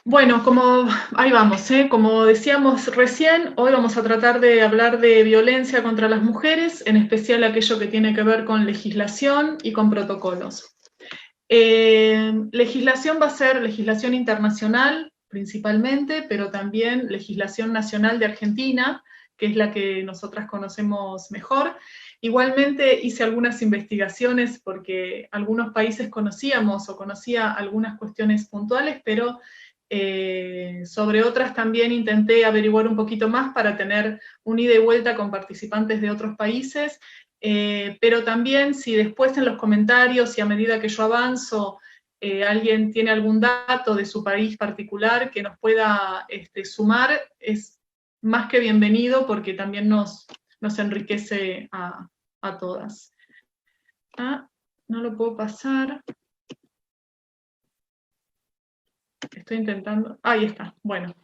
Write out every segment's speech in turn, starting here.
Bueno, ahí vamos, ¿eh? Como decíamos recién, hoy vamos a tratar de hablar de violencia contra las mujeres, en especial aquello que tiene que ver con legislación y con protocolos. Legislación va a ser legislación internacional principalmente, pero también legislación nacional de Argentina, que es la que nosotras conocemos mejor. Igualmente hice algunas investigaciones porque algunos países conocíamos o conocía algunas cuestiones puntuales, pero sobre otras también intenté averiguar un poquito más para tener un ida y vuelta con participantes de otros países, pero también si después en los comentarios y a medida que yo avanzo, alguien tiene algún dato de su país particular que nos pueda sumar, es más que bienvenido porque también nos enriquece a todas. Ah, no lo puedo pasar. Estoy intentando. Ahí está. Bueno.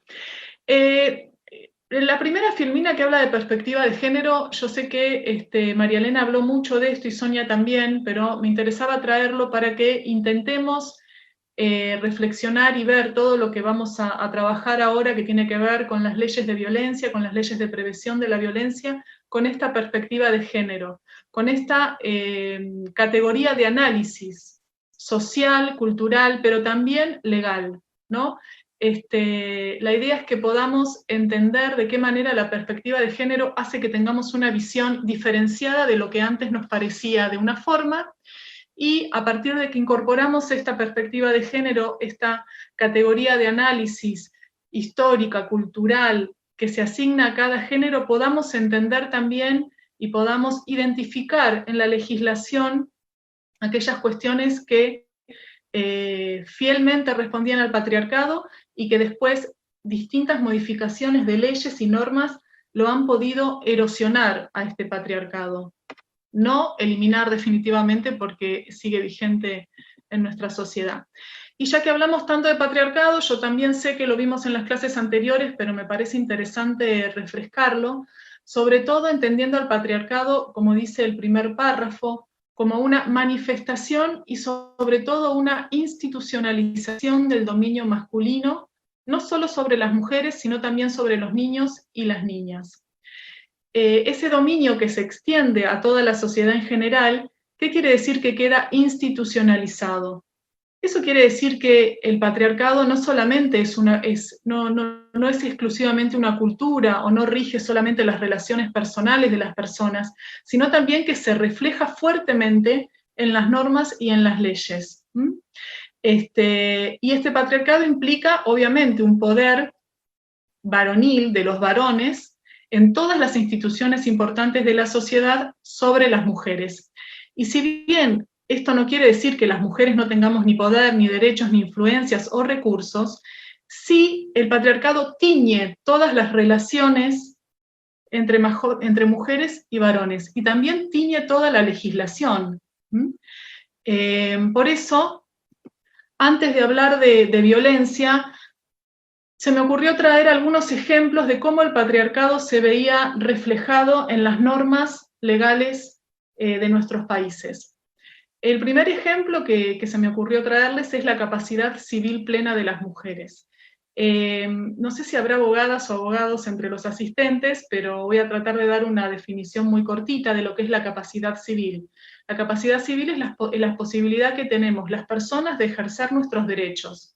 La primera filmina que habla de perspectiva de género, yo sé que María Elena habló mucho de esto y Sonia también, pero me interesaba traerlo para que intentemos reflexionar y ver todo lo que vamos a trabajar ahora que tiene que ver con las leyes de violencia, con las leyes de prevención de la violencia, con esta perspectiva de género, con esta categoría de análisis social, cultural, pero también legal, ¿no? La idea es que podamos entender de qué manera la perspectiva de género hace que tengamos una visión diferenciada de lo que antes nos parecía de una forma, y a partir de que incorporamos esta perspectiva de género, esta categoría de análisis histórica, cultural, que se asigna a cada género, podamos entender también y podamos identificar en la legislación aquellas cuestiones que fielmente respondían al patriarcado y que después distintas modificaciones de leyes y normas lo han podido erosionar a este patriarcado. No eliminar definitivamente porque sigue vigente en nuestra sociedad. Y ya que hablamos tanto de patriarcado, yo también sé que lo vimos en las clases anteriores, pero me parece interesante refrescarlo, sobre todo entendiendo al patriarcado, como dice el primer párrafo, como una manifestación y sobre todo una institucionalización del dominio masculino, no solo sobre las mujeres, sino también sobre los niños y las niñas. Ese dominio que se extiende a toda la sociedad en general, ¿qué quiere decir que queda institucionalizado? Eso quiere decir que el patriarcado no solamente no es exclusivamente una cultura o no rige solamente las relaciones personales de las personas, sino también que se refleja fuertemente en las normas y en las leyes. Y este patriarcado implica, obviamente, un poder varonil de los varones en todas las instituciones importantes de la sociedad sobre las mujeres. Y si bien esto no quiere decir que las mujeres no tengamos ni poder, ni derechos, ni influencias o recursos, sí el patriarcado tiñe todas las relaciones entre mujeres y varones, y también tiñe toda la legislación. Por eso, antes de hablar de violencia, se me ocurrió traer algunos ejemplos de cómo el patriarcado se veía reflejado en las normas legales de nuestros países. El primer ejemplo que se me ocurrió traerles es la capacidad civil plena de las mujeres. No sé si habrá abogadas o abogados entre los asistentes, pero voy a tratar de dar una definición muy cortita de lo que es la capacidad civil. La capacidad civil es la posibilidad que tenemos las personas de ejercer nuestros derechos.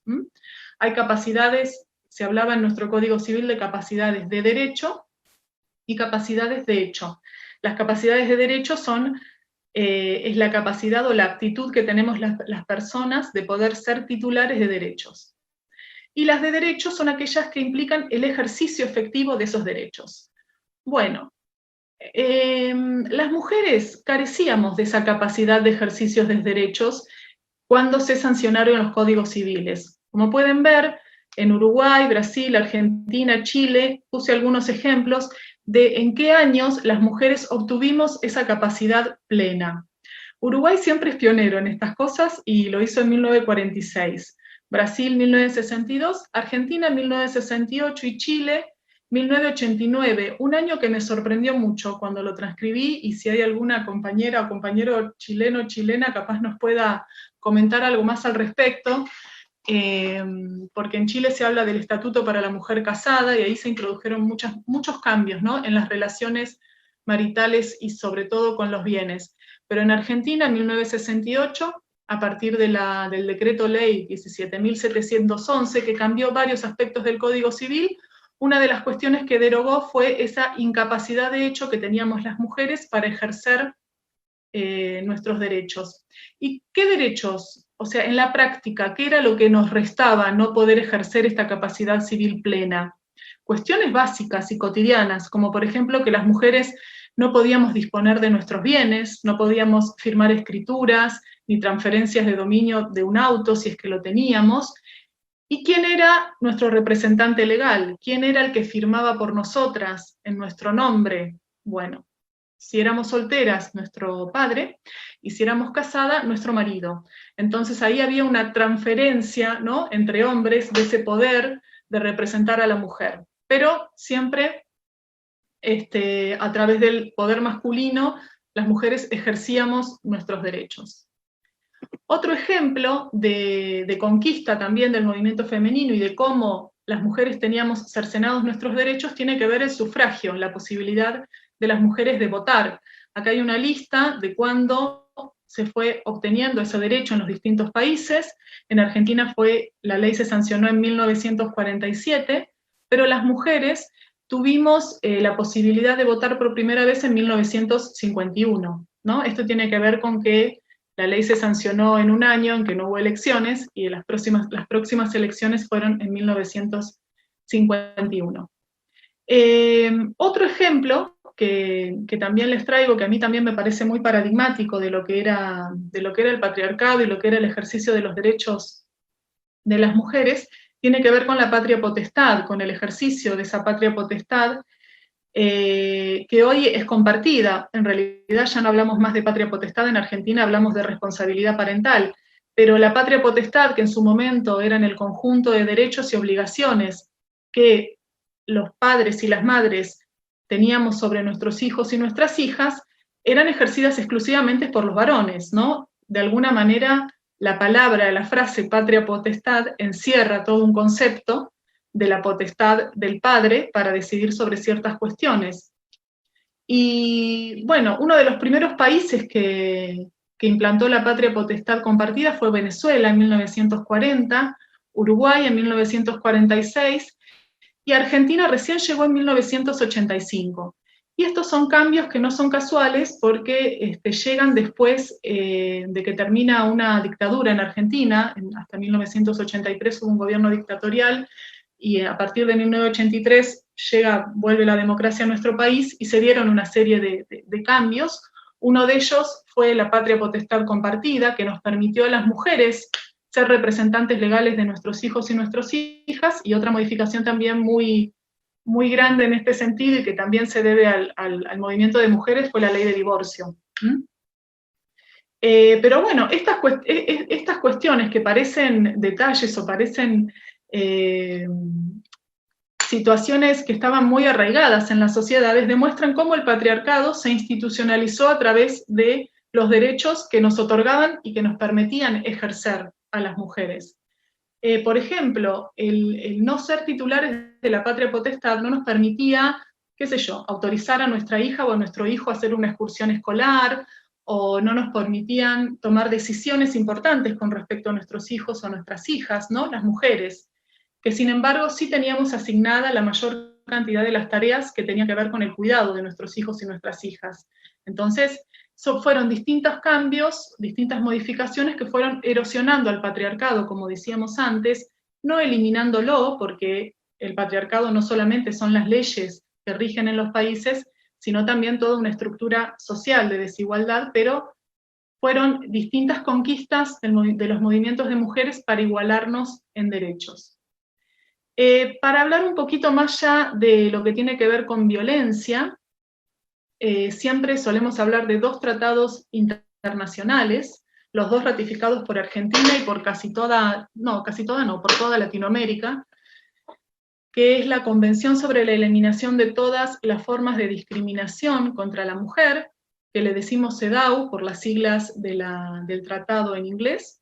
Hay capacidades, se hablaba en nuestro Código Civil de capacidades de derecho y capacidades de hecho. Las capacidades de derecho es la capacidad o la aptitud que tenemos las personas de poder ser titulares de derechos. Y las de derechos son aquellas que implican el ejercicio efectivo de esos derechos. Bueno, las mujeres carecíamos de esa capacidad de ejercicio de derechos cuando se sancionaron los códigos civiles. Como pueden ver, en Uruguay, Brasil, Argentina, Chile, puse algunos ejemplos de en qué años las mujeres obtuvimos esa capacidad plena. Uruguay siempre es pionero en estas cosas y lo hizo en 1946. Brasil 1962, Argentina 1968 y Chile 1989, un año que me sorprendió mucho cuando lo transcribí, y si hay alguna compañera o compañero chileno o chilena capaz nos pueda comentar algo más al respecto. porque en Chile se habla del Estatuto para la Mujer Casada, y ahí se introdujeron muchos cambios, ¿no?, en las relaciones maritales y sobre todo con los bienes. Pero en Argentina, en 1968, a partir del decreto ley 17.711, que cambió varios aspectos del Código Civil, una de las cuestiones que derogó fue esa incapacidad de hecho que teníamos las mujeres para ejercer nuestros derechos. ¿Y qué derechos? O sea, en la práctica, ¿qué era lo que nos restaba no poder ejercer esta capacidad civil plena? Cuestiones básicas y cotidianas, como por ejemplo que las mujeres no podíamos disponer de nuestros bienes, no podíamos firmar escrituras, ni transferencias de dominio de un auto, si es que lo teníamos. ¿Y quién era nuestro representante legal? ¿Quién era el que firmaba por nosotras en nuestro nombre? Bueno, si éramos solteras, nuestro padre, y si éramos casadas, nuestro marido. Entonces ahí había una transferencia, ¿no?, entre hombres de ese poder de representar a la mujer, pero siempre a través del poder masculino, las mujeres ejercíamos nuestros derechos. Otro ejemplo de conquista también del movimiento femenino y de cómo las mujeres teníamos cercenados nuestros derechos tiene que ver el sufragio, la posibilidad de las mujeres de votar. Acá hay una lista de cuándo se fue obteniendo ese derecho en los distintos países. En Argentina la ley se sancionó en 1947, pero las mujeres tuvimos la posibilidad de votar por primera vez en 1951, ¿no? Esto tiene que ver con que la ley se sancionó en un año en que no hubo elecciones, y las próximas elecciones fueron en 1951. Otro ejemplo que también les traigo, que a mí también me parece muy paradigmático de lo que era el patriarcado y lo que era el ejercicio de los derechos de las mujeres, tiene que ver con la patria potestad, con el ejercicio de esa patria potestad, que hoy es compartida. En realidad ya no hablamos más de patria potestad, en Argentina hablamos de responsabilidad parental, pero la patria potestad, que en su momento eran el conjunto de derechos y obligaciones que los padres y las madres teníamos sobre nuestros hijos y nuestras hijas, eran ejercidas exclusivamente por los varones, ¿no? De alguna manera, la palabra, la frase patria potestad encierra todo un concepto de la potestad del padre para decidir sobre ciertas cuestiones. Y bueno, uno de los primeros países que implantó la patria potestad compartida fue Venezuela en 1940, Uruguay en 1946, y Argentina recién llegó en 1985. Y estos son cambios que no son casuales porque llegan después de que termina una dictadura en Argentina. Hasta 1983 hubo un gobierno dictatorial, y a partir de 1983 vuelve la democracia a nuestro país y se dieron una serie de cambios. Uno de ellos fue la patria potestad compartida, que nos permitió a las mujeres ser representantes legales de nuestros hijos y nuestras hijas, y otra modificación también muy, muy grande en este sentido y que también se debe al movimiento de mujeres fue la ley de divorcio. Pero bueno, estas cuestiones que parecen detalles o parecen situaciones que estaban muy arraigadas en las sociedades demuestran cómo el patriarcado se institucionalizó a través de los derechos que nos otorgaban y que nos permitían ejercer a las mujeres. Por ejemplo, el no ser titulares de la patria potestad no nos permitía, qué sé yo, autorizar a nuestra hija o a nuestro hijo a hacer una excursión escolar, o no nos permitían tomar decisiones importantes con respecto a nuestros hijos o a nuestras hijas, ¿no? Las mujeres, que sin embargo sí teníamos asignada la mayor cantidad de las tareas que tenían que ver con el cuidado de nuestros hijos y nuestras hijas. Entonces, fueron distintos cambios, distintas modificaciones que fueron erosionando al patriarcado, como decíamos antes, no eliminándolo, porque el patriarcado no solamente son las leyes que rigen en los países, sino también toda una estructura social de desigualdad, pero fueron distintas conquistas de los movimientos de mujeres para igualarnos en derechos. Para hablar un poquito más ya de lo que tiene que ver con violencia, siempre solemos hablar de dos tratados internacionales, los dos ratificados por Argentina y por por toda Latinoamérica, que es la Convención sobre la Eliminación de todas las formas de discriminación contra la mujer, que le decimos CEDAW por las siglas del tratado en inglés,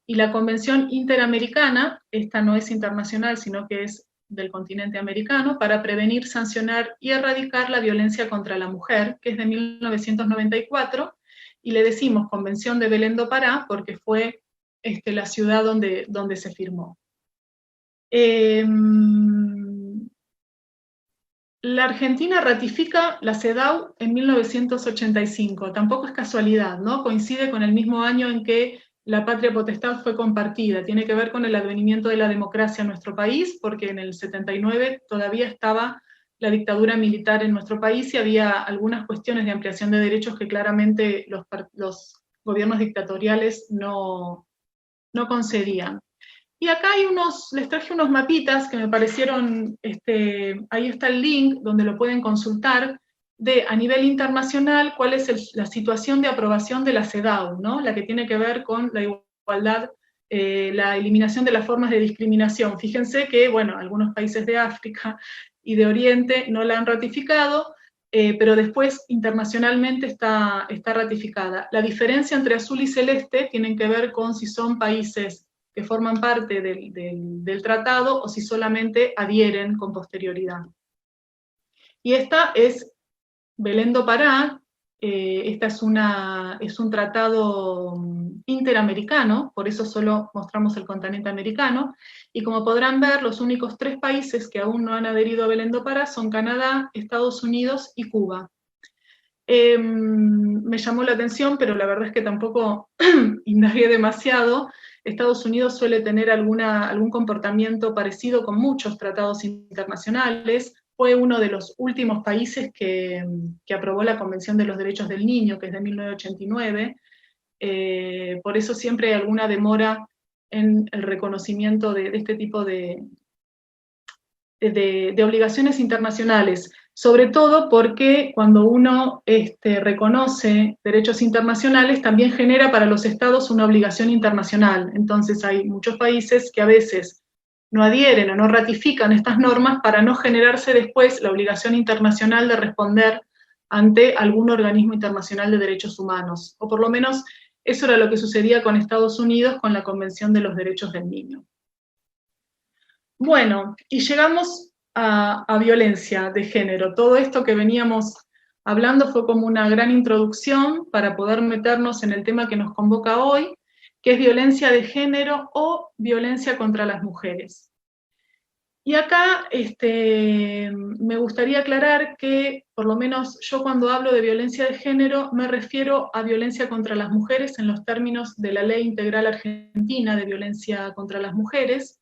y la Convención Interamericana, esta no es internacional, sino que es del continente americano, para prevenir, sancionar y erradicar la violencia contra la mujer, que es de 1994, y le decimos Convención de Belén do Pará porque fue la ciudad donde se firmó. La Argentina ratifica la CEDAW en 1985, tampoco es casualidad, ¿no? Coincide con el mismo año en que la patria potestad fue compartida, tiene que ver con el advenimiento de la democracia en nuestro país, porque en el 79 todavía estaba la dictadura militar en nuestro país y había algunas cuestiones de ampliación de derechos que claramente los gobiernos dictatoriales no concedían. Y acá les traje unos mapitas que me parecieron, ahí está el link donde lo pueden consultar, de a nivel internacional cuál es la situación de aprobación de la CEDAW, ¿no? La que tiene que ver con la igualdad, la eliminación de las formas de discriminación. Fíjense que, bueno, algunos países de África y de Oriente no la han ratificado, pero después internacionalmente está ratificada. La diferencia entre azul y celeste tienen que ver con si son países que forman parte del tratado o si solamente adhieren con posterioridad. Y esta es Belén do Pará, esta es un tratado interamericano, por eso solo mostramos el continente americano, y como podrán ver, los únicos 3 países que aún no han adherido a Belén do Pará son Canadá, Estados Unidos y Cuba. Me llamó la atención, pero la verdad es que tampoco indagué demasiado. Estados Unidos suele tener algún comportamiento parecido con muchos tratados internacionales. Fue uno de los últimos países que aprobó la Convención de los Derechos del Niño, que es de 1989. Por eso siempre hay alguna demora en el reconocimiento de este tipo de obligaciones internacionales, sobre todo porque cuando uno reconoce derechos internacionales, también genera para los estados una obligación internacional. Entonces hay muchos países que a veces no adhieren o no ratifican estas normas para no generarse después la obligación internacional de responder ante algún organismo internacional de derechos humanos. O por lo menos eso era lo que sucedía con Estados Unidos con la Convención de los Derechos del Niño. Bueno, y llegamos a violencia de género. Todo esto que veníamos hablando fue como una gran introducción para poder meternos en el tema que nos convoca hoy, que es violencia de género o violencia contra las mujeres. Y acá me gustaría aclarar que, por lo menos yo cuando hablo de violencia de género, me refiero a violencia contra las mujeres en los términos de la Ley Integral Argentina de Violencia contra las Mujeres,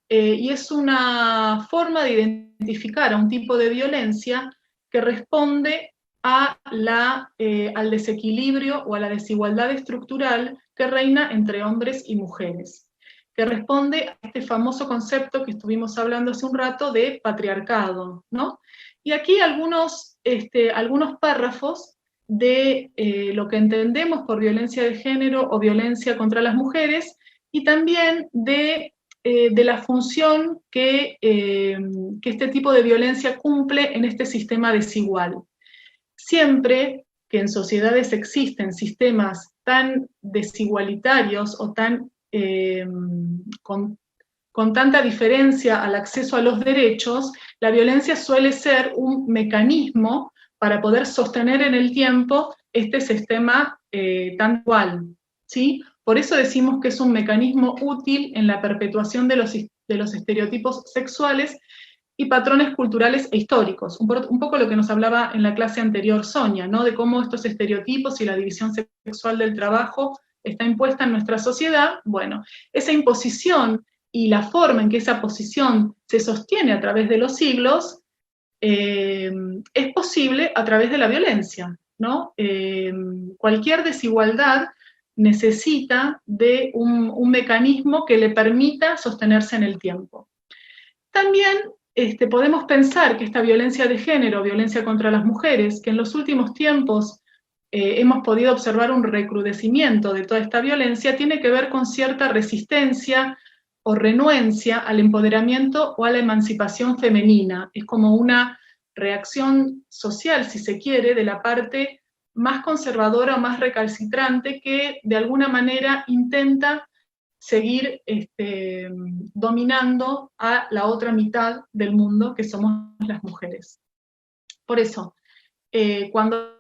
y es una forma de identificar a un tipo de violencia que responde al desequilibrio o a la desigualdad estructural que reina entre hombres y mujeres, que responde a este famoso concepto que estuvimos hablando hace un rato de patriarcado, ¿no? Y aquí algunos párrafos de lo que entendemos por violencia de género o violencia contra las mujeres, y también de la función que este tipo de violencia cumple en este sistema desigual. Siempre que en sociedades existen sistemas tan desigualitarios o tan con tanta diferencia al acceso a los derechos, la violencia suele ser un mecanismo para poder sostener en el tiempo este sistema tan dual, ¿sí? Por eso decimos que es un mecanismo útil en la perpetuación de los estereotipos sexuales y patrones culturales e históricos. Un poco lo que nos hablaba en la clase anterior Sonia, ¿no? De cómo estos estereotipos y la división sexual del trabajo está impuesta en nuestra sociedad. Bueno, esa imposición y la forma en que esa posición se sostiene a través de los siglos es posible a través de la violencia, ¿no? Cualquier desigualdad necesita de un mecanismo que le permita sostenerse en el tiempo. También podemos pensar que esta violencia de género, violencia contra las mujeres, que en los últimos tiempos hemos podido observar un recrudecimiento de toda esta violencia, tiene que ver con cierta resistencia o renuencia al empoderamiento o a la emancipación femenina. Es como una reacción social, si se quiere, de la parte más conservadora o más recalcitrante que de alguna manera intenta seguir dominando a la otra mitad del mundo, que somos las mujeres. Por eso, cuando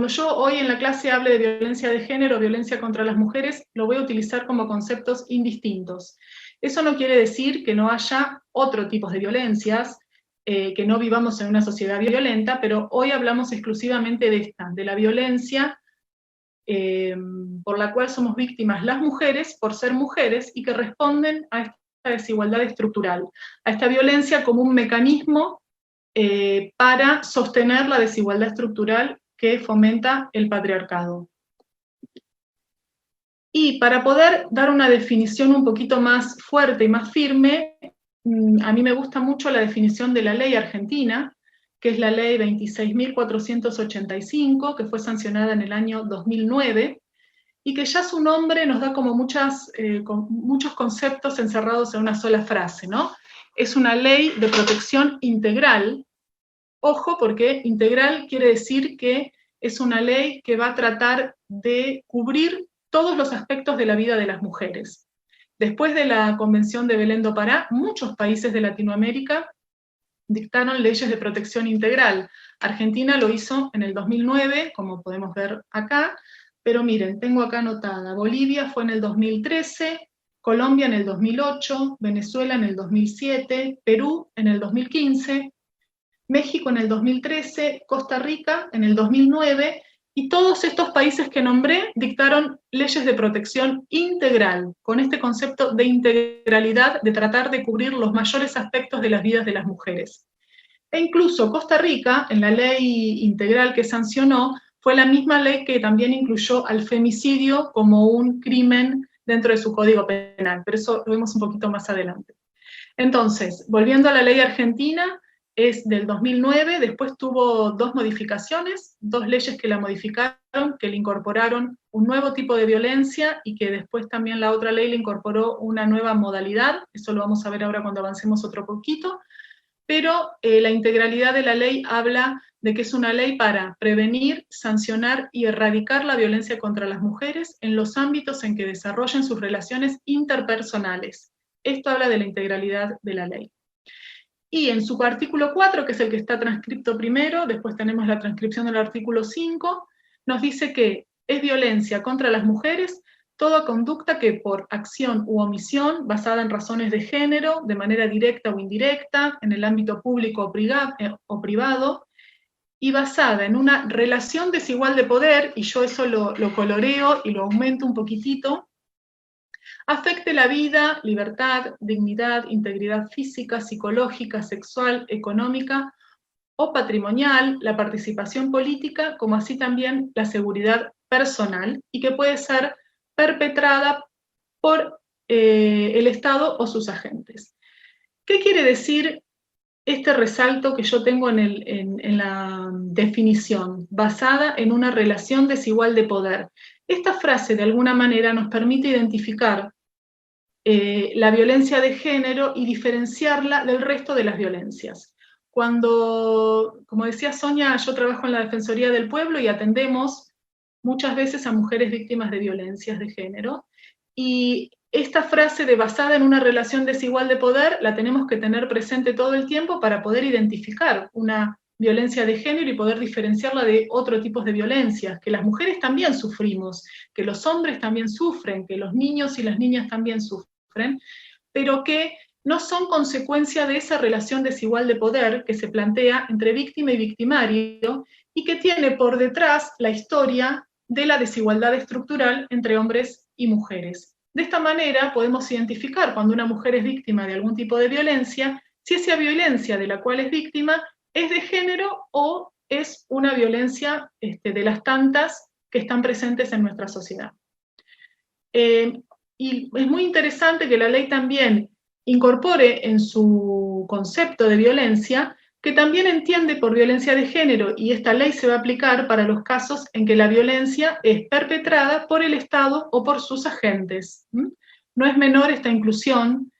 yo hoy en la clase hable de violencia de género, violencia contra las mujeres, lo voy a utilizar como conceptos indistintos. Eso no quiere decir que no haya otro tipo de violencias, que no vivamos en una sociedad violenta, pero hoy hablamos exclusivamente de esta, de la violencia por la cual somos víctimas las mujeres por ser mujeres y que responden a esta desigualdad estructural, a esta violencia como un mecanismo para sostener la desigualdad estructural que fomenta el patriarcado. Y para poder dar una definición un poquito más fuerte y más firme, a mí me gusta mucho la definición de la ley argentina, que es la ley 26.485, que fue sancionada en el año 2009, y que ya su nombre nos da como muchos conceptos encerrados en una sola frase, ¿no? Es una ley de protección integral. Ojo, porque integral quiere decir que es una ley que va a tratar de cubrir todos los aspectos de la vida de las mujeres. Después de la Convención de Belén do Pará, muchos países de Latinoamérica dictaron leyes de protección integral. Argentina lo hizo en el 2009, como podemos ver acá, pero miren, tengo acá anotada, Bolivia fue en el 2013, Colombia en el 2008, Venezuela en el 2007, Perú en el 2015, México en el 2013, Costa Rica en el 2009, y todos estos países que nombré dictaron leyes de protección integral, con este concepto de integralidad, de tratar de cubrir los mayores aspectos de las vidas de las mujeres. E incluso Costa Rica, en la ley integral que sancionó, fue la misma ley que también incluyó al femicidio como un crimen dentro de su código penal, pero eso lo vemos un poquito más adelante. Entonces, volviendo a la ley argentina, es del 2009, después tuvo dos modificaciones, dos leyes que la modificaron, que le incorporaron un nuevo tipo de violencia y que después también la otra ley le incorporó una nueva modalidad, eso lo vamos a ver ahora cuando avancemos otro poquito, pero la integralidad de la ley habla de que es una ley para prevenir, sancionar y erradicar la violencia contra las mujeres en los ámbitos en que desarrollen sus relaciones interpersonales. Esto habla de la integralidad de la ley. Y en su artículo 4, que es el que está transcripto primero, después tenemos la transcripción del artículo 5, nos dice que es violencia contra las mujeres toda conducta que por acción u omisión, basada en razones de género, de manera directa o indirecta, en el ámbito público o privado, y basada en una relación desigual de poder, y yo eso lo coloreo y lo aumento un poquitito, afecte la vida, libertad, dignidad, integridad física, psicológica, sexual, económica o patrimonial, la participación política, como así también la seguridad personal, y que puede ser perpetrada por el Estado o sus agentes. ¿Qué quiere decir este resalto que yo tengo en la definición, basada en una relación desigual de poder? Esta frase, de alguna manera, nos permite identificar la violencia de género y diferenciarla del resto de las violencias. Cuando, como decía Sonia, yo trabajo en la Defensoría del Pueblo y atendemos muchas veces a mujeres víctimas de violencias de género, y esta frase de basada en una relación desigual de poder la tenemos que tener presente todo el tiempo para poder identificar una violencia de género y poder diferenciarla de otros tipos de violencias, que las mujeres también sufrimos, que los hombres también sufren, que los niños y las niñas también sufren, pero que no son consecuencia de esa relación desigual de poder que se plantea entre víctima y victimario y que tiene por detrás la historia de la desigualdad estructural entre hombres y mujeres. De esta manera podemos identificar cuando una mujer es víctima de algún tipo de violencia, si esa violencia de la cual es víctima es de género o es una violencia de las tantas que están presentes en nuestra sociedad. Y es muy interesante que la ley también incorpore en su concepto de violencia que también entiende por violencia de género, y esta ley se va a aplicar para los casos en que la violencia es perpetrada por el Estado o por sus agentes. No es menor esta inclusión,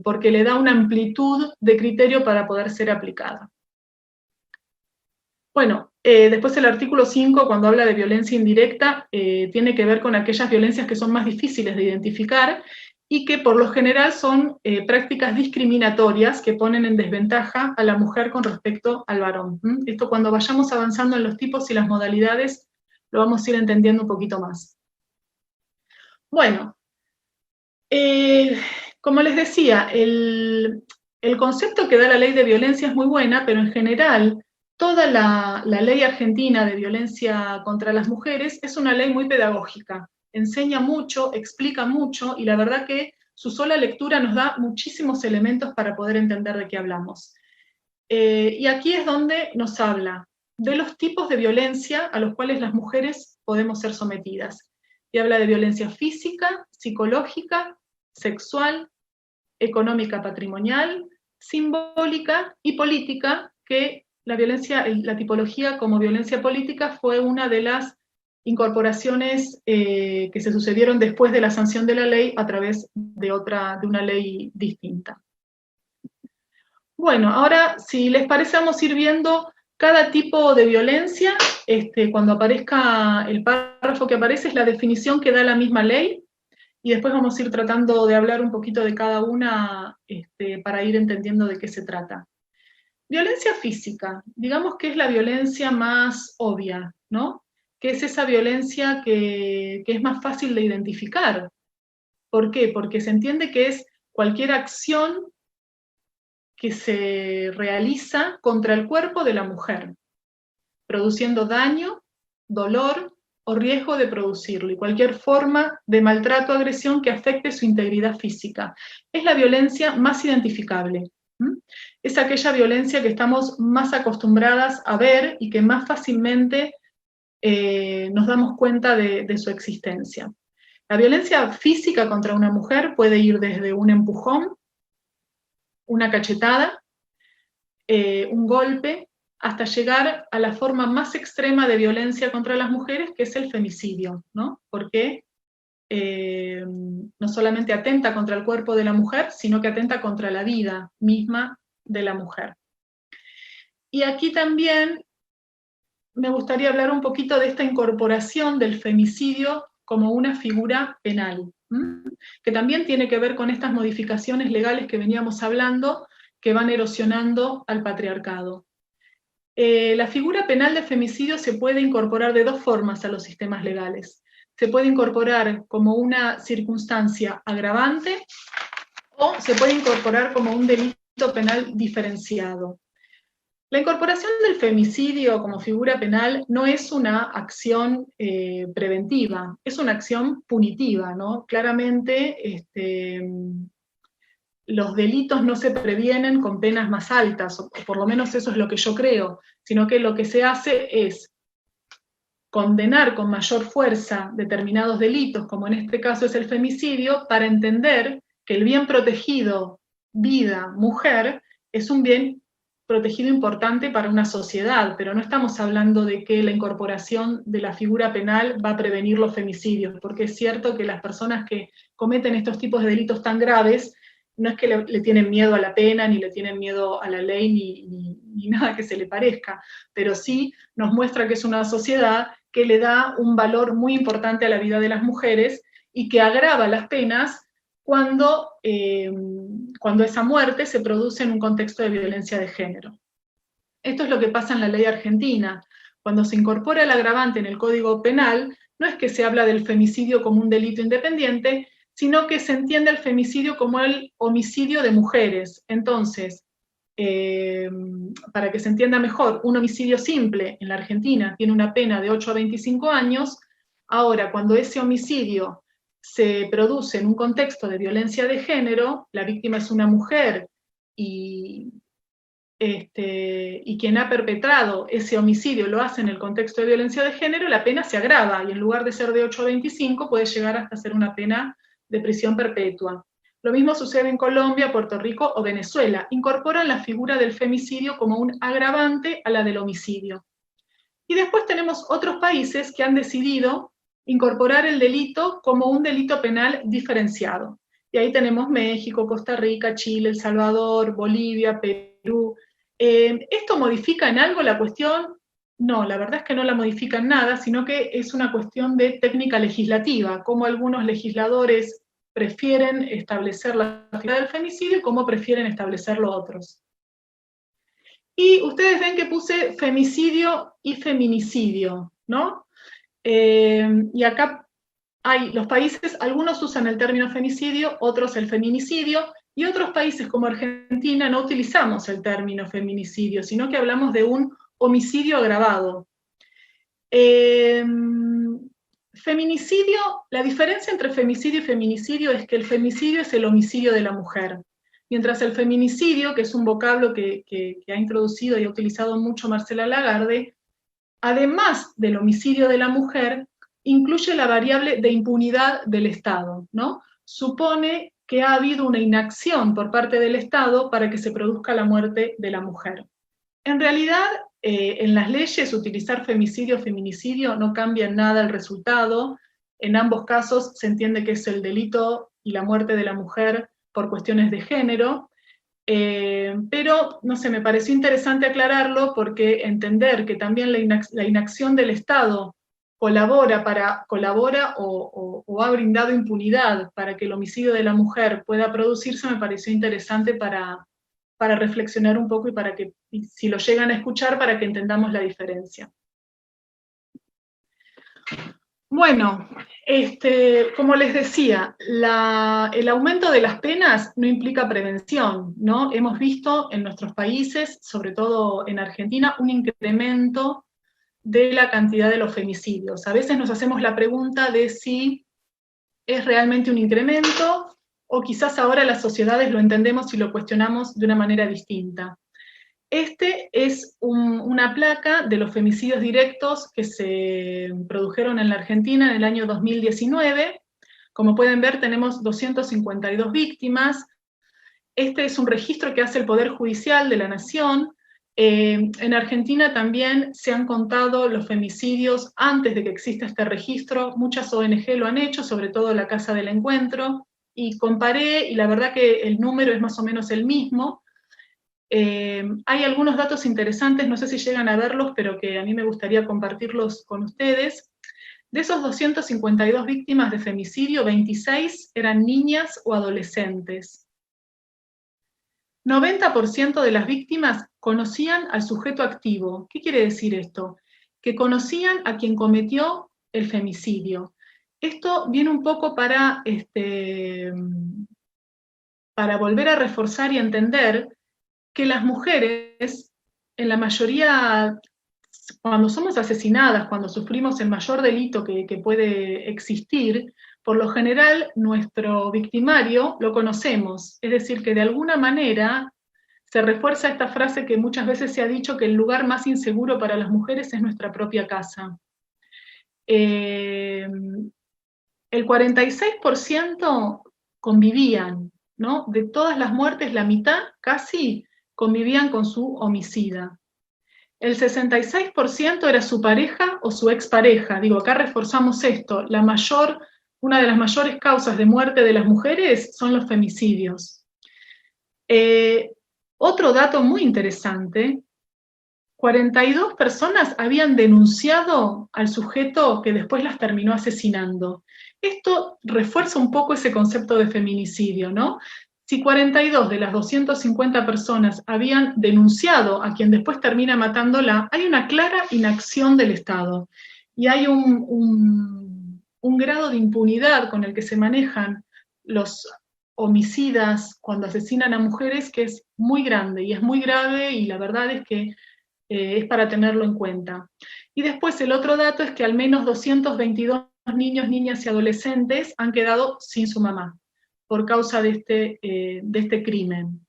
porque le da una amplitud de criterio para poder ser aplicada. Bueno, después el artículo 5, cuando habla de violencia indirecta, tiene que ver con aquellas violencias que son más difíciles de identificar y que por lo general son prácticas discriminatorias que ponen en desventaja a la mujer con respecto al varón. Esto, cuando vayamos avanzando en los tipos y las modalidades, lo vamos a ir entendiendo un poquito más. Bueno, como les decía, el concepto que da la ley de violencia es muy buena, pero en general toda la ley argentina de violencia contra las mujeres es una ley muy pedagógica. Enseña mucho, explica mucho, y la verdad que su sola lectura nos da muchísimos elementos para poder entender de qué hablamos. Y aquí es donde nos habla de los tipos de violencia a los cuales las mujeres podemos ser sometidas. Y habla de violencia física, psicológica, sexual, económica, patrimonial, simbólica y política, que la tipología como violencia política fue una de las incorporaciones que se sucedieron después de la sanción de la ley a través de una ley distinta. Bueno, ahora, si les parece, vamos a ir viendo cada tipo de violencia. Cuando aparezca el párrafo que aparece, es la definición que da la misma ley, y después vamos a ir tratando de hablar un poquito de cada una para ir entendiendo de qué se trata. Violencia física, digamos que es la violencia más obvia, ¿no? Que es esa violencia que es más fácil de identificar. ¿Por qué? Porque se entiende que es cualquier acción que se realiza contra el cuerpo de la mujer, produciendo daño, dolor o riesgo de producirlo, y cualquier forma de maltrato o agresión que afecte su integridad física. Es la violencia más identificable. Es aquella violencia que estamos más acostumbradas a ver y que más fácilmente nos damos cuenta de su existencia. La violencia física contra una mujer puede ir desde un empujón, una cachetada, un golpe, hasta llegar a la forma más extrema de violencia contra las mujeres, que es el femicidio, ¿no? Porque no solamente atenta contra el cuerpo de la mujer, sino que atenta contra la vida misma de la mujer. Y aquí también me gustaría hablar un poquito de esta incorporación del femicidio como una figura penal, que también tiene que ver con estas modificaciones legales que veníamos hablando, que van erosionando al patriarcado. La figura penal de femicidio se puede incorporar de dos formas a los sistemas legales. Se puede incorporar como una circunstancia agravante o se puede incorporar como un delito penal diferenciado. La incorporación del femicidio como figura penal no es una acción preventiva, es una acción punitiva, ¿no? Claramente, los delitos no se previenen con penas más altas, o por lo menos eso es lo que yo creo, sino que lo que se hace es condenar con mayor fuerza determinados delitos, como en este caso es el femicidio, para entender que el bien protegido, vida, mujer, es un bien protegido importante para una sociedad, pero no estamos hablando de que la incorporación de la figura penal va a prevenir los femicidios, porque es cierto que las personas que cometen estos tipos de delitos tan graves no es que le tienen miedo a la pena, ni le tienen miedo a la ley, ni nada que se le parezca, pero sí nos muestra que es una sociedad que le da un valor muy importante a la vida de las mujeres y que agrava las penas cuando esa muerte se produce en un contexto de violencia de género. Esto es lo que pasa en la ley argentina. Cuando se incorpora el agravante en el Código Penal, no es que se habla del femicidio como un delito independiente, sino que se entiende el femicidio como el homicidio de mujeres. Entonces, para que se entienda mejor, un homicidio simple en la Argentina tiene una pena de 8 a 25 años, ahora cuando ese homicidio se produce en un contexto de violencia de género, la víctima es una mujer y quien ha perpetrado ese homicidio lo hace en el contexto de violencia de género, la pena se agrava y en lugar de ser de 8 a 25 puede llegar hasta ser una pena de prisión perpetua. Lo mismo sucede en Colombia, Puerto Rico o Venezuela. Incorporan la figura del femicidio como un agravante a la del homicidio. Y después tenemos otros países que han decidido incorporar el delito como un delito penal diferenciado. Y ahí tenemos México, Costa Rica, Chile, El Salvador, Bolivia, Perú. ¿Esto modifica en algo la cuestión? No, la verdad es que no la modifican nada, sino que es una cuestión de técnica legislativa, cómo algunos legisladores prefieren establecer la figura del femicidio y cómo prefieren establecerlo otros. Y ustedes ven que puse femicidio y feminicidio, ¿no? Y acá hay los países, algunos usan el término femicidio, otros el feminicidio, y otros países como Argentina no utilizamos el término feminicidio, sino que hablamos de un homicidio agravado. Feminicidio, la diferencia entre femicidio y feminicidio es que el femicidio es el homicidio de la mujer, mientras el feminicidio, que es un vocablo que ha introducido y ha utilizado mucho Marcela Lagarde, además del homicidio de la mujer, incluye la variable de impunidad del Estado, ¿no? Supone que ha habido una inacción por parte del Estado para que se produzca la muerte de la mujer. En realidad, en las leyes, utilizar femicidio o feminicidio no cambia en nada el resultado. En ambos casos se entiende que es el delito y la muerte de la mujer por cuestiones de género, pero, no sé, me pareció interesante aclararlo porque entender que también la inacción del Estado colabora o ha brindado impunidad para que el homicidio de la mujer pueda producirse, me pareció interesante para reflexionar un poco y para que, si lo llegan a escuchar, para que entendamos la diferencia. Bueno, como les decía, el aumento de las penas no implica prevención, ¿no? Hemos visto en nuestros países, sobre todo en Argentina, un incremento de la cantidad de los femicidios. A veces nos hacemos la pregunta de si es realmente un incremento, o quizás ahora las sociedades lo entendemos y lo cuestionamos de una manera distinta. Este es una placa de los femicidios directos que se produjeron en la Argentina en el año 2019. Como pueden ver, tenemos 252 víctimas. Este es un registro que hace el Poder Judicial de la Nación. En Argentina también se han contado los femicidios antes de que exista este registro. Muchas ONG lo han hecho, sobre todo la Casa del Encuentro, y comparé, y la verdad que el número es más o menos el mismo. Hay algunos datos interesantes, no sé si llegan a verlos, pero que a mí me gustaría compartirlos con ustedes. De esos 252 víctimas de femicidio, 26 eran niñas o adolescentes. 90% de las víctimas conocían al sujeto activo. ¿Qué quiere decir esto? Que conocían a quien cometió el femicidio. Esto viene un poco para volver a reforzar y entender que las mujeres, en la mayoría, cuando somos asesinadas, cuando sufrimos el mayor delito que puede existir, por lo general nuestro victimario lo conocemos, es decir, que de alguna manera se refuerza esta frase que muchas veces se ha dicho, que el lugar más inseguro para las mujeres es nuestra propia casa. El 46% convivían, ¿no? De todas las muertes, la mitad casi convivían con su homicida. El 66% era su pareja o su expareja. Digo, acá reforzamos esto. Una de las mayores causas de muerte de las mujeres son los femicidios. Otro dato muy interesante, 42 personas habían denunciado al sujeto que después las terminó asesinando. Esto refuerza un poco ese concepto de feminicidio, ¿no? Si 42 de las 250 personas habían denunciado a quien después termina matándola, hay una clara inacción del Estado. Y hay un grado de impunidad con el que se manejan los homicidas cuando asesinan a mujeres que es muy grande y es muy grave, y la verdad es que es para tenerlo en cuenta. Y después el otro dato es que al menos 222 niños, niñas y adolescentes han quedado sin su mamá por causa de este crimen.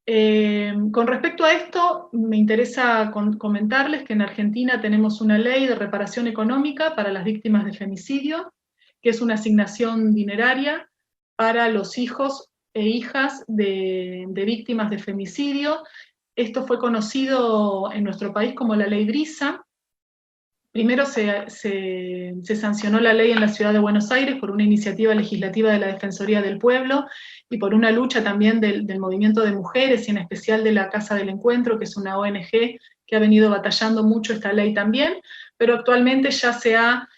Con respecto a esto, me interesa comentarles que en Argentina tenemos una ley de reparación económica para las víctimas de femicidio, que es una asignación dineraria para los hijos e hijas de víctimas de femicidio. Esto fue conocido en nuestro país como la Ley Brisa. Primero se sancionó la ley en la ciudad de Buenos Aires por una iniciativa legislativa de la Defensoría del Pueblo y por una lucha también del movimiento de mujeres, y en especial de la Casa del Encuentro, que es una ONG que ha venido batallando mucho esta ley también, pero actualmente ya se ha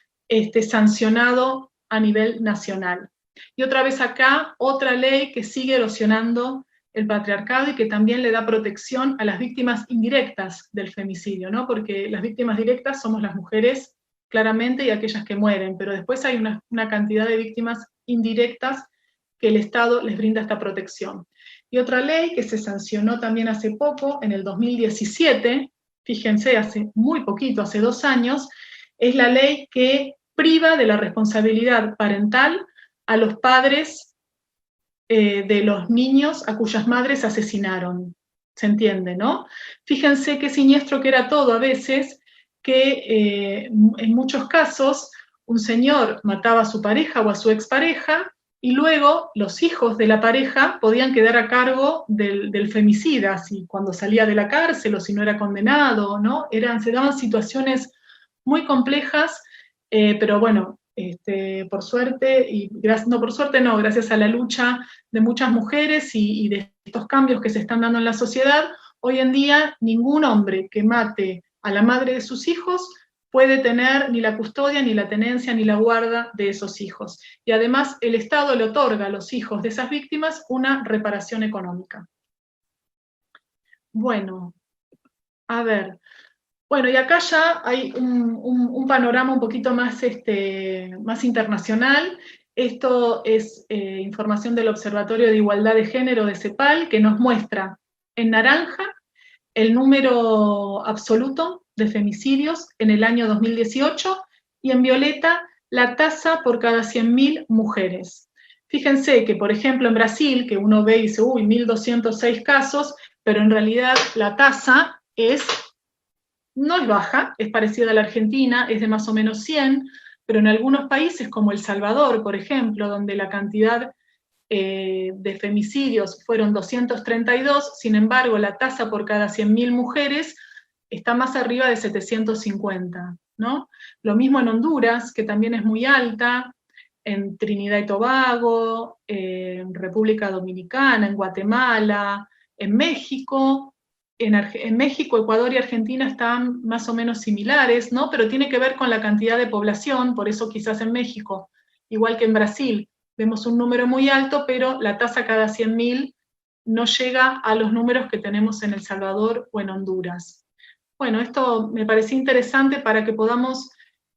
sancionado a nivel nacional. Y otra vez acá, otra ley que sigue erosionando el patriarcado y que también le da protección a las víctimas indirectas del femicidio, ¿no? Porque las víctimas directas somos las mujeres, claramente, y aquellas que mueren, pero después hay una cantidad de víctimas indirectas que el Estado les brinda esta protección. Y otra ley que se sancionó también hace poco, en el 2017, fíjense, hace muy poquito, hace 2 años, es la ley que priva de la responsabilidad parental a los padres de los niños a cuyas madres asesinaron. ¿Se entiende, no? Fíjense qué siniestro que era todo a veces, que en muchos casos un señor mataba a su pareja o a su expareja, y luego los hijos de la pareja podían quedar a cargo del femicida, si cuando salía de la cárcel o si no era condenado, ¿no? Se daban situaciones muy complejas, pero bueno, por suerte, gracias a la lucha de muchas mujeres y de estos cambios que se están dando en la sociedad, hoy en día ningún hombre que mate a la madre de sus hijos puede tener ni la custodia, ni la tenencia, ni la guarda de esos hijos. Y además el Estado le otorga a los hijos de esas víctimas una reparación económica. Bueno, a ver. Bueno, y acá ya hay un panorama un poquito más, más internacional. Esto es información del Observatorio de Igualdad de Género de CEPAL, que nos muestra en naranja el número absoluto de femicidios en el año 2018 y en violeta la tasa por cada 100.000 mujeres. Fíjense que, por ejemplo, en Brasil, que uno ve y dice, uy, 1.206 casos, pero en realidad la tasa no es baja, es parecida a la Argentina, es de más o menos 100, pero en algunos países como El Salvador, por ejemplo, donde la cantidad de femicidios fueron 232, sin embargo la tasa por cada 100.000 mujeres está más arriba de 750, ¿no? Lo mismo en Honduras, que también es muy alta, en Trinidad y Tobago, en República Dominicana, en Guatemala, en México. En México, Ecuador y Argentina están más o menos similares, ¿no? Pero tiene que ver con la cantidad de población, por eso quizás en México, igual que en Brasil, vemos un número muy alto, pero la tasa cada 100.000 no llega a los números que tenemos en El Salvador o en Honduras. Bueno, esto me pareció interesante para que podamos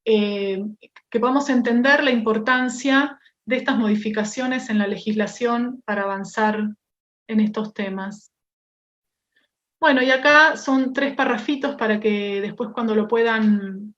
entender la importancia de estas modificaciones en la legislación para avanzar en estos temas. Bueno, y acá son 3 parrafitos para que después cuando lo puedan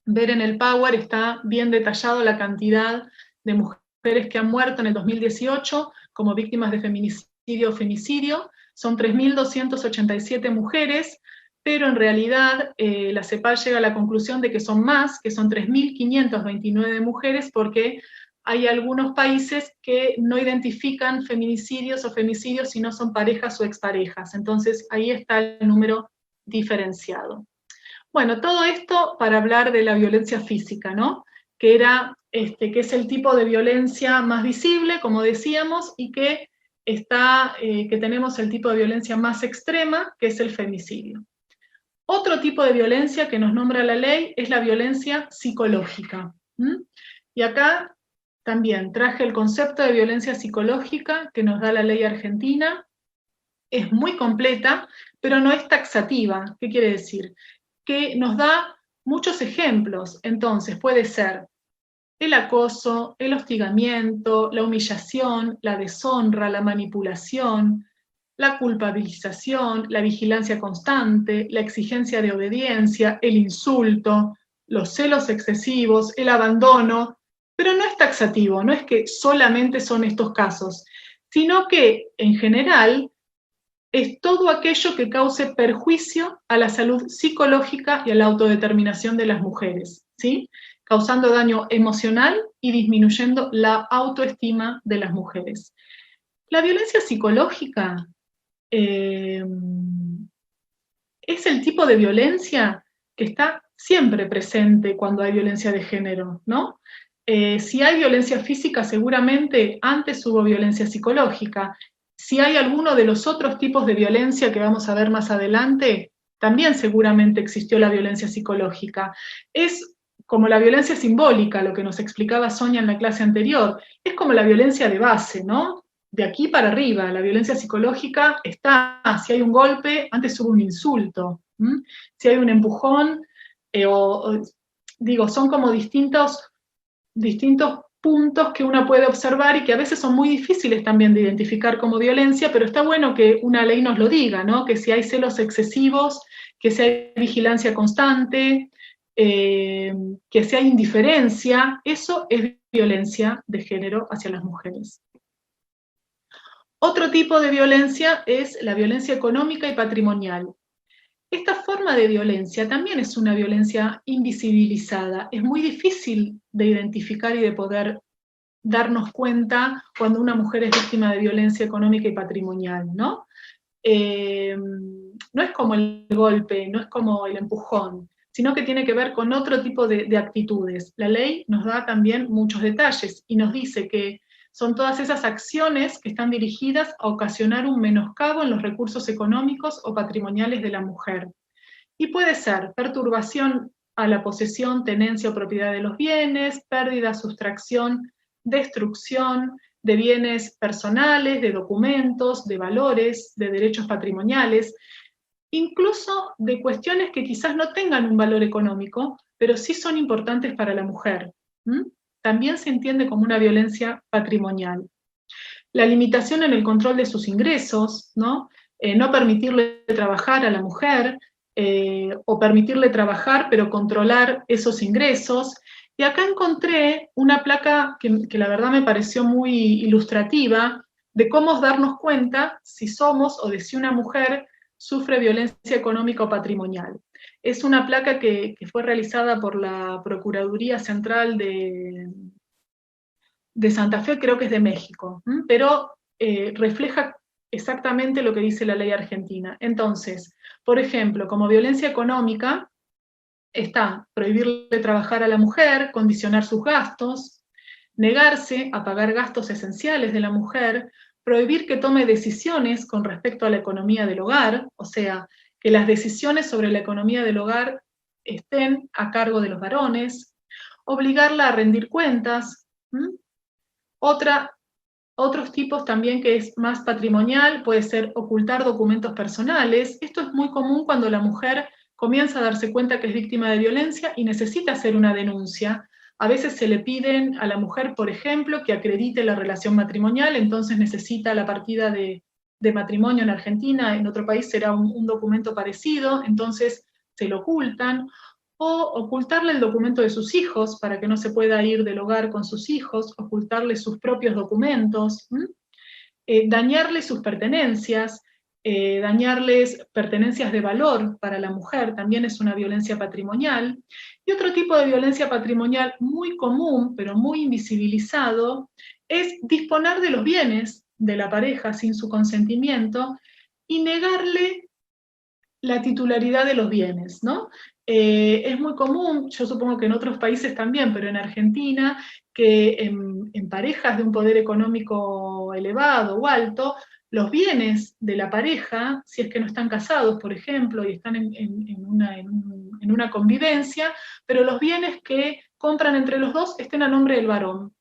ver en el Power está bien detallado la cantidad de mujeres que han muerto en el 2018 como víctimas de feminicidio o femicidio. Son 3.287 mujeres, pero en realidad la CEPAL llega a la conclusión de que son más, que son 3.529 mujeres, porque hay algunos países que no identifican feminicidios o femicidios si no son parejas o exparejas. Entonces ahí está el número diferenciado. Bueno, todo esto para hablar de la violencia física, ¿no? Que es el tipo de violencia más visible, como decíamos, y que tenemos el tipo de violencia más extrema, que es el femicidio. Otro tipo de violencia que nos nombra la ley es la violencia psicológica. Y acá también traje el concepto de violencia psicológica que nos da la ley argentina. Es muy completa, pero no es taxativa. ¿Qué quiere decir? Que nos da muchos ejemplos. Entonces puede ser el acoso, el hostigamiento, la humillación, la deshonra, la manipulación, la culpabilización, la vigilancia constante, la exigencia de obediencia, el insulto, los celos excesivos, el abandono, pero no es taxativo, no es que solamente son estos casos, sino que en general es todo aquello que cause perjuicio a la salud psicológica y a la autodeterminación de las mujeres, ¿sí? Causando daño emocional y disminuyendo la autoestima de las mujeres. La violencia psicológica es el tipo de violencia que está siempre presente cuando hay violencia de género, ¿no? Si hay violencia física, seguramente antes hubo violencia psicológica. Si hay alguno de los otros tipos de violencia que vamos a ver más adelante, también seguramente existió la violencia psicológica. Es como la violencia simbólica, lo que nos explicaba Sonia en la clase anterior, es como la violencia de base, ¿no? De aquí para arriba, la violencia psicológica está, si hay un golpe, antes hubo un insulto, si hay un empujón, digo, son como distintos puntos que uno puede observar y que a veces son muy difíciles también de identificar como violencia, pero está bueno que una ley nos lo diga, ¿no? Que si hay celos excesivos, que si hay vigilancia constante, que si hay indiferencia, eso es violencia de género hacia las mujeres. Otro tipo de violencia es la violencia económica y patrimonial. Esta forma de violencia también es una violencia invisibilizada. Es muy difícil de identificar y de poder darnos cuenta cuando una mujer es víctima de violencia económica y patrimonial, ¿no? No es como el golpe, no es como el empujón, sino que tiene que ver con otro tipo de actitudes. La ley nos da también muchos detalles y nos dice que son todas esas acciones que están dirigidas a ocasionar un menoscabo en los recursos económicos o patrimoniales de la mujer. Y puede ser perturbación a la posesión, tenencia o propiedad de los bienes, pérdida, sustracción, destrucción de bienes personales, de documentos, de valores, de derechos patrimoniales, incluso de cuestiones que quizás no tengan un valor económico, pero sí son importantes para la mujer. También se entiende como una violencia patrimonial. La limitación en el control de sus ingresos, ¿no? No permitirle trabajar a la mujer, o permitirle trabajar pero controlar esos ingresos. Y acá encontré una placa que la verdad me pareció muy ilustrativa de cómo darnos cuenta si somos o de si una mujer sufre violencia económica o patrimonial. Es una placa que fue realizada por la Procuraduría Central de Santa Fe, creo que es de México, pero refleja exactamente lo que dice la ley argentina. Entonces, por ejemplo, como violencia económica, está prohibirle trabajar a la mujer, condicionar sus gastos, negarse a pagar gastos esenciales de la mujer, prohibir que tome decisiones con respecto a la economía del hogar, o sea, que las decisiones sobre la economía del hogar estén a cargo de los varones, obligarla a rendir cuentas. Otros tipos también que es más patrimonial, puede ser ocultar documentos personales. Esto es muy común cuando la mujer comienza a darse cuenta que es víctima de violencia y necesita hacer una denuncia. A veces se le piden a la mujer, por ejemplo, que acredite la relación matrimonial, entonces necesita la partida de matrimonio en Argentina, en otro país será un documento parecido, entonces se lo ocultan, o ocultarle el documento de sus hijos para que no se pueda ir del hogar con sus hijos, ocultarle sus propios documentos, dañarle sus pertenencias, dañarles pertenencias de valor para la mujer, también es una violencia patrimonial. Y otro tipo de violencia patrimonial muy común, pero muy invisibilizado, es disponer de los bienes de la pareja sin su consentimiento y negarle la titularidad de los bienes, ¿no? Es muy común, yo supongo que en otros países también, pero en Argentina, que en parejas de un poder económico elevado o alto, los bienes de la pareja, si es que no están casados, por ejemplo, y están en una convivencia, pero los bienes que compran entre los dos estén a nombre del varón,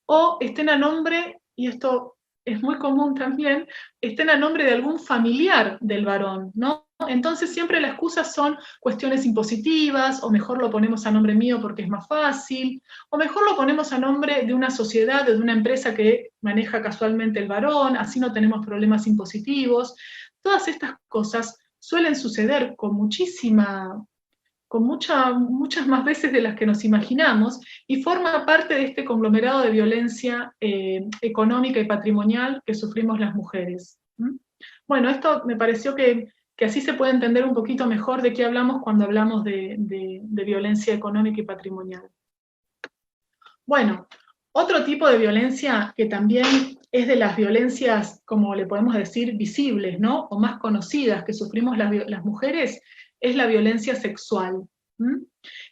o estén a nombre, y esto es muy común también, estén a nombre de algún familiar del varón, ¿no? Entonces siempre la excusa son cuestiones impositivas, o mejor lo ponemos a nombre mío porque es más fácil, o mejor lo ponemos a nombre de una sociedad o de una empresa que maneja casualmente el varón, así no tenemos problemas impositivos. Todas estas cosas suelen suceder con muchas más veces de las que nos imaginamos, y forma parte de este conglomerado de violencia económica y patrimonial que sufrimos las mujeres. Bueno, esto me pareció que así se puede entender un poquito mejor de qué hablamos cuando hablamos de violencia económica y patrimonial. Bueno, otro tipo de violencia que también es de las violencias, como le podemos decir, visibles, ¿no? O más conocidas que sufrimos las mujeres, es la violencia sexual.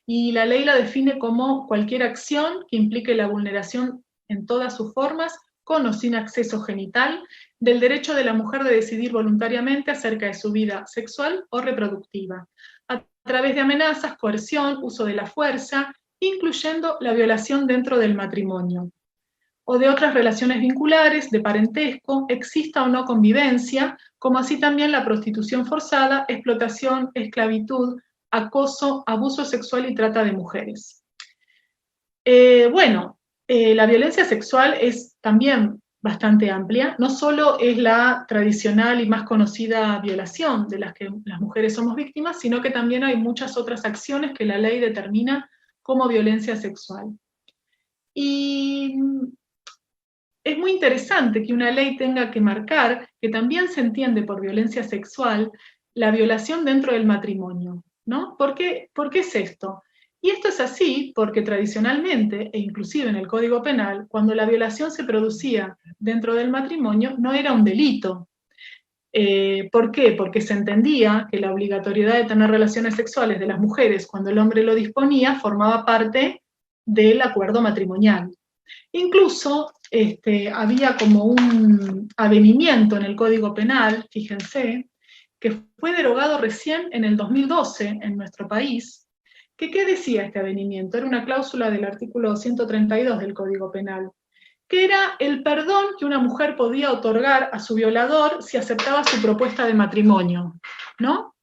Y la ley la define como cualquier acción que implique la vulneración en todas sus formas, con o sin acceso genital, del derecho de la mujer de decidir voluntariamente acerca de su vida sexual o reproductiva, a través de amenazas, coerción, uso de la fuerza, incluyendo la violación dentro del matrimonio, o de otras relaciones vinculares, de parentesco, exista o no convivencia, como así también la prostitución forzada, explotación, esclavitud, acoso, abuso sexual y trata de mujeres. La violencia sexual es también bastante amplia, no solo es la tradicional y más conocida violación de las que las mujeres somos víctimas, sino que también hay muchas otras acciones que la ley determina como violencia sexual. Y es muy interesante que una ley tenga que marcar que también se entiende por violencia sexual la violación dentro del matrimonio, ¿no? ¿Por qué es esto? Y esto es así porque tradicionalmente, e inclusive en el Código Penal, cuando la violación se producía dentro del matrimonio, no era un delito. ¿Por qué? Porque se entendía que la obligatoriedad de tener relaciones sexuales de las mujeres cuando el hombre lo disponía formaba parte del acuerdo matrimonial. Incluso había como un avenimiento en el Código Penal, fíjense, que fue derogado recién en el 2012 en nuestro país. ¿Qué decía este avenimiento? Era una cláusula del artículo 132 del Código Penal, que era el perdón que una mujer podía otorgar a su violador si aceptaba su propuesta de matrimonio, ¿no?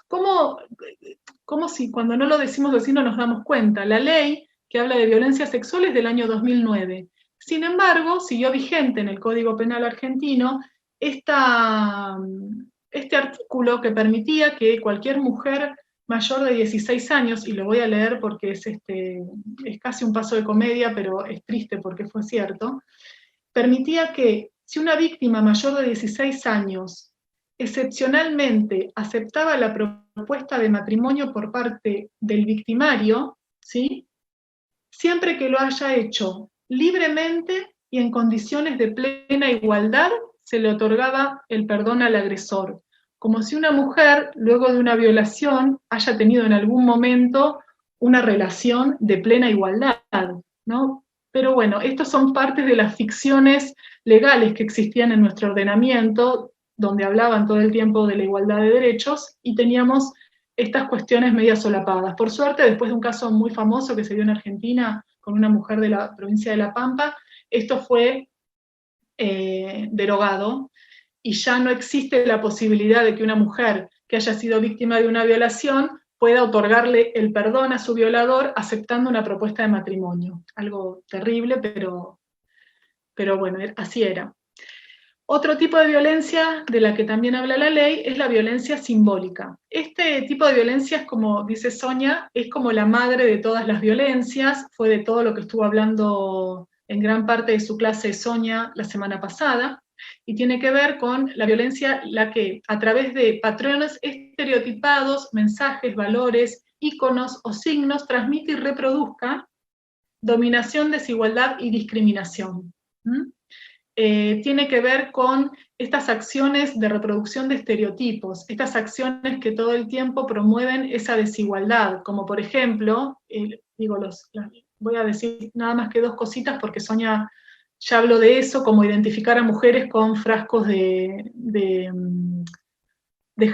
¿Cómo si cuando no lo decimos así no nos damos cuenta? La ley que habla de violencia sexual es del año 2009. Sin embargo, siguió vigente en el Código Penal argentino este artículo que permitía que cualquier mujer mayor de 16 años, y lo voy a leer porque es casi un paso de comedia, pero es triste porque fue cierto, permitía que si una víctima mayor de 16 años excepcionalmente aceptaba la propuesta de matrimonio por parte del victimario, ¿sí?, siempre que lo haya hecho libremente y en condiciones de plena igualdad, se le otorgaba el perdón al agresor, como si una mujer, luego de una violación, haya tenido en algún momento una relación de plena igualdad, ¿no? Pero bueno, estas son partes de las ficciones legales que existían en nuestro ordenamiento, donde hablaban todo el tiempo de la igualdad de derechos, y teníamos estas cuestiones medias solapadas. Por suerte, después de un caso muy famoso que se dio en Argentina con una mujer de la provincia de La Pampa, esto fue derogado, y ya no existe la posibilidad de que una mujer que haya sido víctima de una violación pueda otorgarle el perdón a su violador aceptando una propuesta de matrimonio. Algo terrible, pero bueno, así era. Otro tipo de violencia de la que también habla la ley es la violencia simbólica. Este tipo de violencia, es como dice Sonia, es como la madre de todas las violencias, fue de todo lo que estuvo hablando en gran parte de su clase Sonia la semana pasada, y tiene que ver con la violencia, la que a través de patrones estereotipados, mensajes, valores, íconos o signos transmite y reproduzca dominación, desigualdad y discriminación. Tiene que ver con estas acciones de reproducción de estereotipos, estas acciones que todo el tiempo promueven esa desigualdad, como por ejemplo, voy a decir nada más que dos cositas porque Sonia ya habló de eso, como identificar a mujeres con frascos de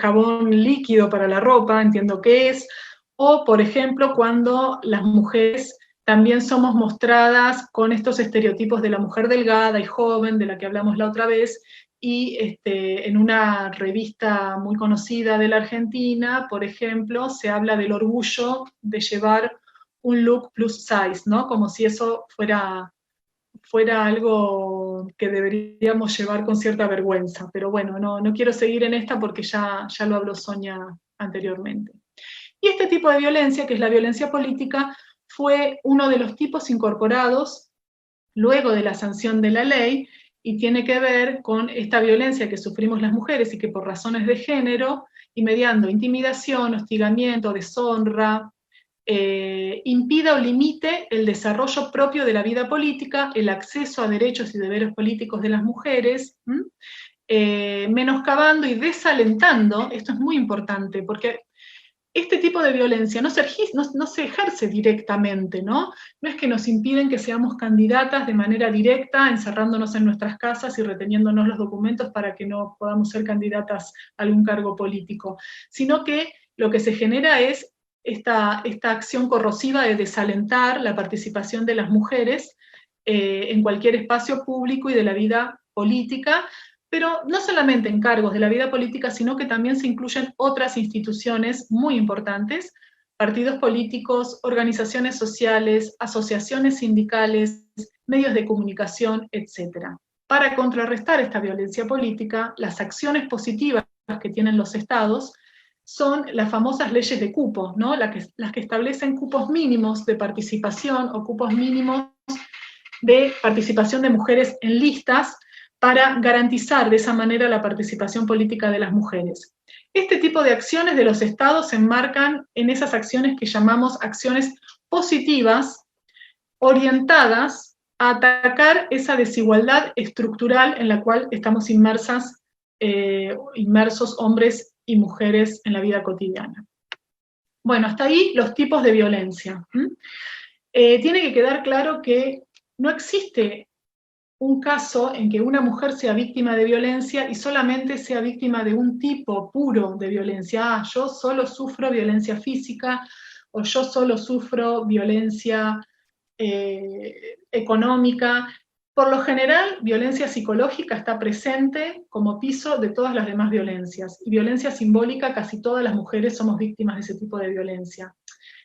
jabón líquido para la ropa, entiendo que es, o por ejemplo cuando las mujeres también somos mostradas con estos estereotipos de la mujer delgada y joven, de la que hablamos la otra vez, y en una revista muy conocida de la Argentina, por ejemplo, se habla del orgullo de llevar un look plus size, ¿no? Como si eso fuera algo que deberíamos llevar con cierta vergüenza. Pero bueno, no quiero seguir en esta porque ya lo habló Sonia anteriormente. Y este tipo de violencia, que es la violencia política, fue uno de los tipos incorporados luego de la sanción de la ley, y tiene que ver con esta violencia que sufrimos las mujeres y que por razones de género, y mediando intimidación, hostigamiento, deshonra, impida o limite el desarrollo propio de la vida política, el acceso a derechos y deberes políticos de las mujeres, menoscabando y desalentando, esto es muy importante, porque este tipo de violencia no se ejerce directamente, ¿no? No es que nos impiden que seamos candidatas de manera directa, encerrándonos en nuestras casas y reteniéndonos los documentos para que no podamos ser candidatas a algún cargo político, sino que lo que se genera es esta acción corrosiva de desalentar la participación de las mujeres en cualquier espacio público y de la vida política, pero no solamente en cargos de la vida política, sino que también se incluyen otras instituciones muy importantes, partidos políticos, organizaciones sociales, asociaciones sindicales, medios de comunicación, etc. Para contrarrestar esta violencia política, las acciones positivas que tienen los estados son las famosas leyes de cupo, ¿no? Las que establecen cupos mínimos de participación o cupos mínimos de participación de mujeres en listas para garantizar de esa manera la participación política de las mujeres. Este tipo de acciones de los estados se enmarcan en esas acciones que llamamos acciones positivas, orientadas a atacar esa desigualdad estructural en la cual estamos inmersos hombres y mujeres en la vida cotidiana. Bueno, hasta ahí los tipos de violencia. Tiene que quedar claro que no existe un caso en que una mujer sea víctima de violencia y solamente sea víctima de un tipo puro de violencia. Yo solo sufro violencia física o yo solo sufro violencia económica. Por lo general, violencia psicológica está presente como piso de todas las demás violencias. Y violencia simbólica, casi todas las mujeres somos víctimas de ese tipo de violencia.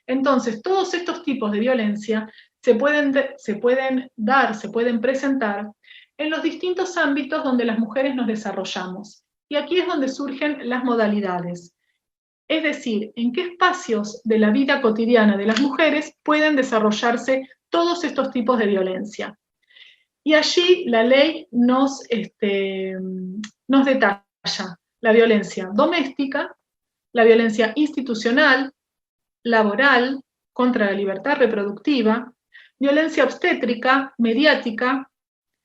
Entonces, todos estos tipos de violencia se pueden presentar en los distintos ámbitos donde las mujeres nos desarrollamos. Y aquí es donde surgen las modalidades. Es decir, en qué espacios de la vida cotidiana de las mujeres pueden desarrollarse todos estos tipos de violencia. Y allí la ley nos detalla la violencia doméstica, la violencia institucional, laboral, contra la libertad reproductiva, violencia obstétrica, mediática,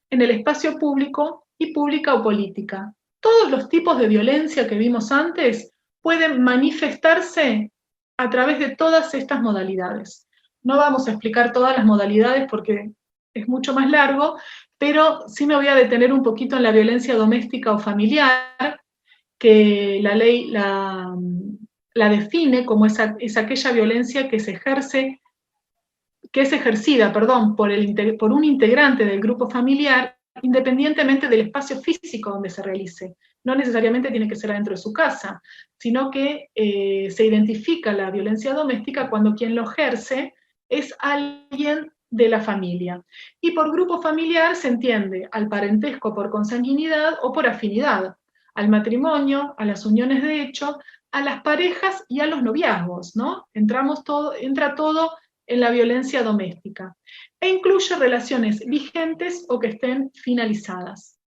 en el espacio público y pública o política. Todos los tipos de violencia que vimos antes pueden manifestarse a través de todas estas modalidades. No vamos a explicar todas las modalidades porque es mucho más largo, pero sí me voy a detener un poquito en la violencia doméstica o familiar, que la ley la define como es aquella violencia que es ejercida por un integrante del grupo familiar, independientemente del espacio físico donde se realice. No necesariamente tiene que ser adentro de su casa, sino que se identifica la violencia doméstica cuando quien lo ejerce es alguien de la familia. Y por grupo familiar se entiende al parentesco por consanguinidad o por afinidad, al matrimonio, a las uniones de hecho, a las parejas y a los noviazgos, ¿no? Entra todo en la violencia doméstica, e incluye relaciones vigentes o que estén finalizadas.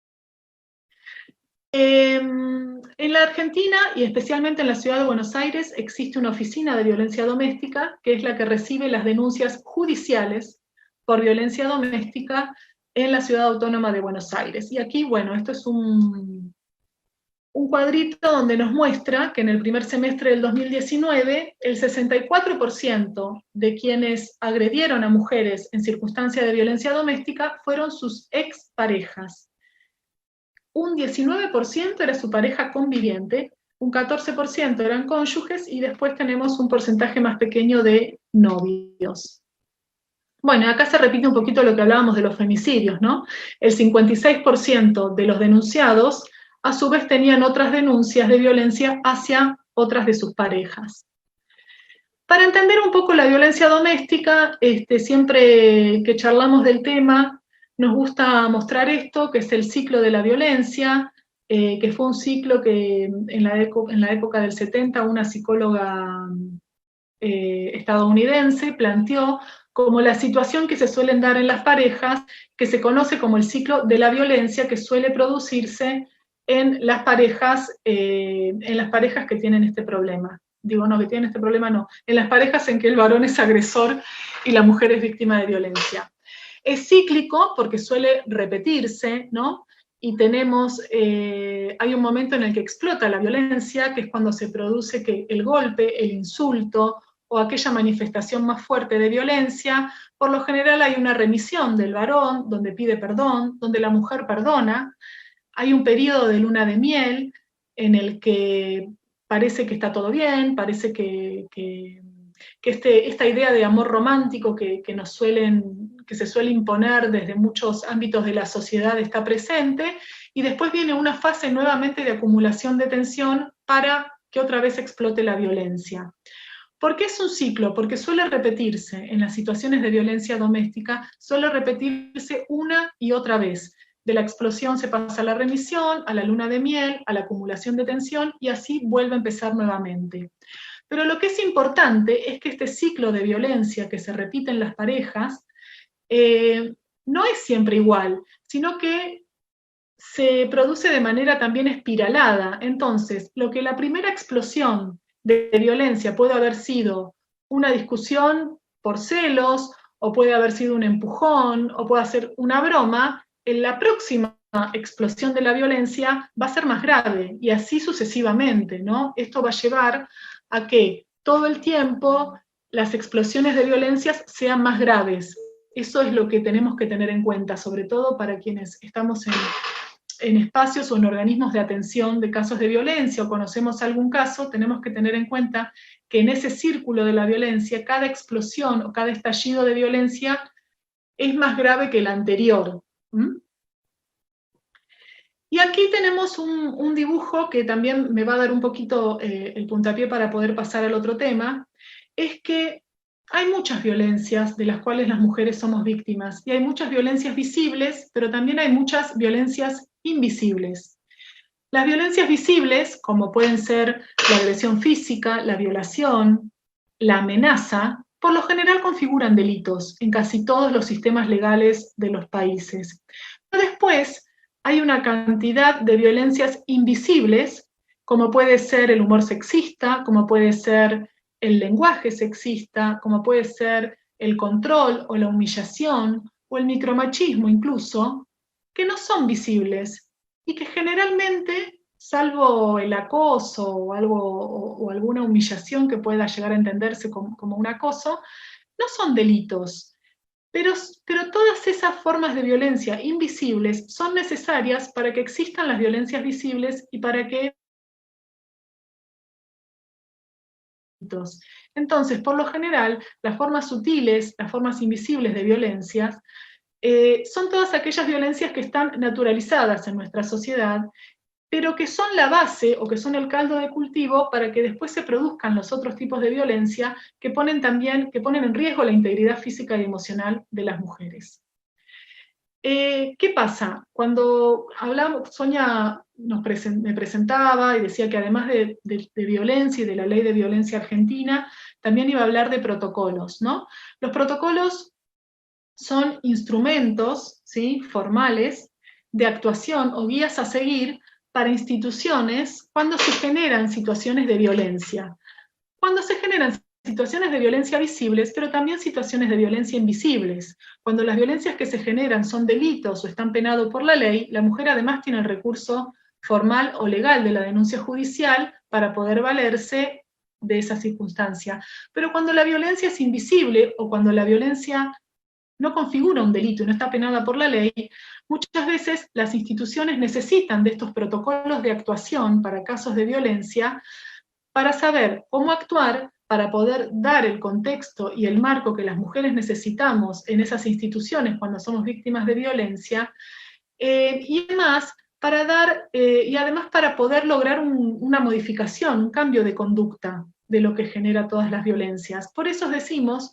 En la Argentina, y especialmente en la ciudad de Buenos Aires, existe una oficina de violencia doméstica, que es la que recibe las denuncias judiciales por violencia doméstica en la ciudad autónoma de Buenos Aires. Y aquí, bueno, esto es un cuadrito donde nos muestra que en el primer semestre del 2019, el 64% de quienes agredieron a mujeres en circunstancia de violencia doméstica fueron sus exparejas. Un 19% era su pareja conviviente, un 14% eran cónyuges y después tenemos un porcentaje más pequeño de novios. Bueno, acá se repite un poquito lo que hablábamos de los femicidios, ¿no? El 56% de los denunciados a su vez tenían otras denuncias de violencia hacia otras de sus parejas. Para entender un poco la violencia doméstica, siempre que charlamos del tema, nos gusta mostrar esto, que es el ciclo de la violencia, que fue un ciclo que en la época del 70 una psicóloga estadounidense planteó como la situación que se suelen dar en las parejas, que se conoce como el ciclo de la violencia que suele producirse en las parejas que tienen este problema. Digo, no, que tienen este problema no. En las parejas en que el varón es agresor y la mujer es víctima de violencia. Es cíclico porque suele repetirse, ¿no? y hay un momento en el que explota la violencia, que es cuando se produce el golpe, el insulto, o aquella manifestación más fuerte de violencia. Por lo general hay una remisión del varón, donde pide perdón, donde la mujer perdona. Hay un periodo de luna de miel en el que parece que está todo bien, parece que esta idea de amor romántico que se suele imponer desde muchos ámbitos de la sociedad está presente, y después viene una fase nuevamente de acumulación de tensión para que otra vez explote la violencia. ¿Por qué es un ciclo? Porque suele repetirse en las situaciones de violencia doméstica, suele repetirse una y otra vez. De la explosión se pasa a la remisión, a la luna de miel, a la acumulación de tensión, y así vuelve a empezar nuevamente. Pero lo que es importante es que este ciclo de violencia que se repite en las parejas no es siempre igual, sino que se produce de manera también espiralada. Entonces, lo que la primera explosión de violencia puede haber sido una discusión por celos, o puede haber sido un empujón, o puede ser una broma, en la próxima explosión de la violencia va a ser más grave, y así sucesivamente, ¿no? Esto va a llevar a que todo el tiempo las explosiones de violencias sean más graves. Eso es lo que tenemos que tener en cuenta, sobre todo para quienes estamos en espacios o en organismos de atención de casos de violencia, o conocemos algún caso. Tenemos que tener en cuenta que en ese círculo de la violencia, cada explosión o cada estallido de violencia es más grave que el anterior. Y aquí tenemos un dibujo que también me va a dar un poquito el puntapié para poder pasar al otro tema. Es que hay muchas violencias de las cuales las mujeres somos víctimas, y hay muchas violencias visibles, pero también hay muchas violencias invisibles. Las violencias visibles, como pueden ser la agresión física, la violación, la amenaza, por lo general configuran delitos en casi todos los sistemas legales de los países. Pero después hay una cantidad de violencias invisibles, como puede ser el humor sexista, como puede ser el lenguaje sexista, como puede ser el control o la humillación, o el micromachismo incluso, que no son visibles y que generalmente, salvo el acoso o alguna humillación que pueda llegar a entenderse como un acoso, no son delitos. Pero todas esas formas de violencia invisibles son necesarias para que existan las violencias visibles y para que... Entonces, por lo general, las formas sutiles, las formas invisibles de violencias, son todas aquellas violencias que están naturalizadas en nuestra sociedad, pero que son la base o que son el caldo de cultivo para que después se produzcan los otros tipos de violencia que ponen en riesgo la integridad física y emocional de las mujeres. ¿Qué pasa? Cuando hablamos, Sonia me presentaba y decía que además de violencia y de la ley de violencia argentina, también iba a hablar de protocolos, ¿no? Los protocolos son instrumentos, ¿sí?, formales de actuación o guías a seguir para instituciones cuando se generan situaciones de violencia. Cuando se generan situaciones de violencia visibles, pero también situaciones de violencia invisibles. Cuando las violencias que se generan son delitos o están penados por la ley, la mujer además tiene el recurso formal o legal de la denuncia judicial para poder valerse de esa circunstancia. Pero cuando la violencia es invisible, o cuando la violencia no configura un delito y no está penada por la ley, muchas veces las instituciones necesitan de estos protocolos de actuación para casos de violencia para saber cómo actuar, para poder dar el contexto y el marco que las mujeres necesitamos en esas instituciones cuando somos víctimas de violencia, y además para poder lograr una modificación, un cambio de conducta de lo que genera todas las violencias. Por eso decimos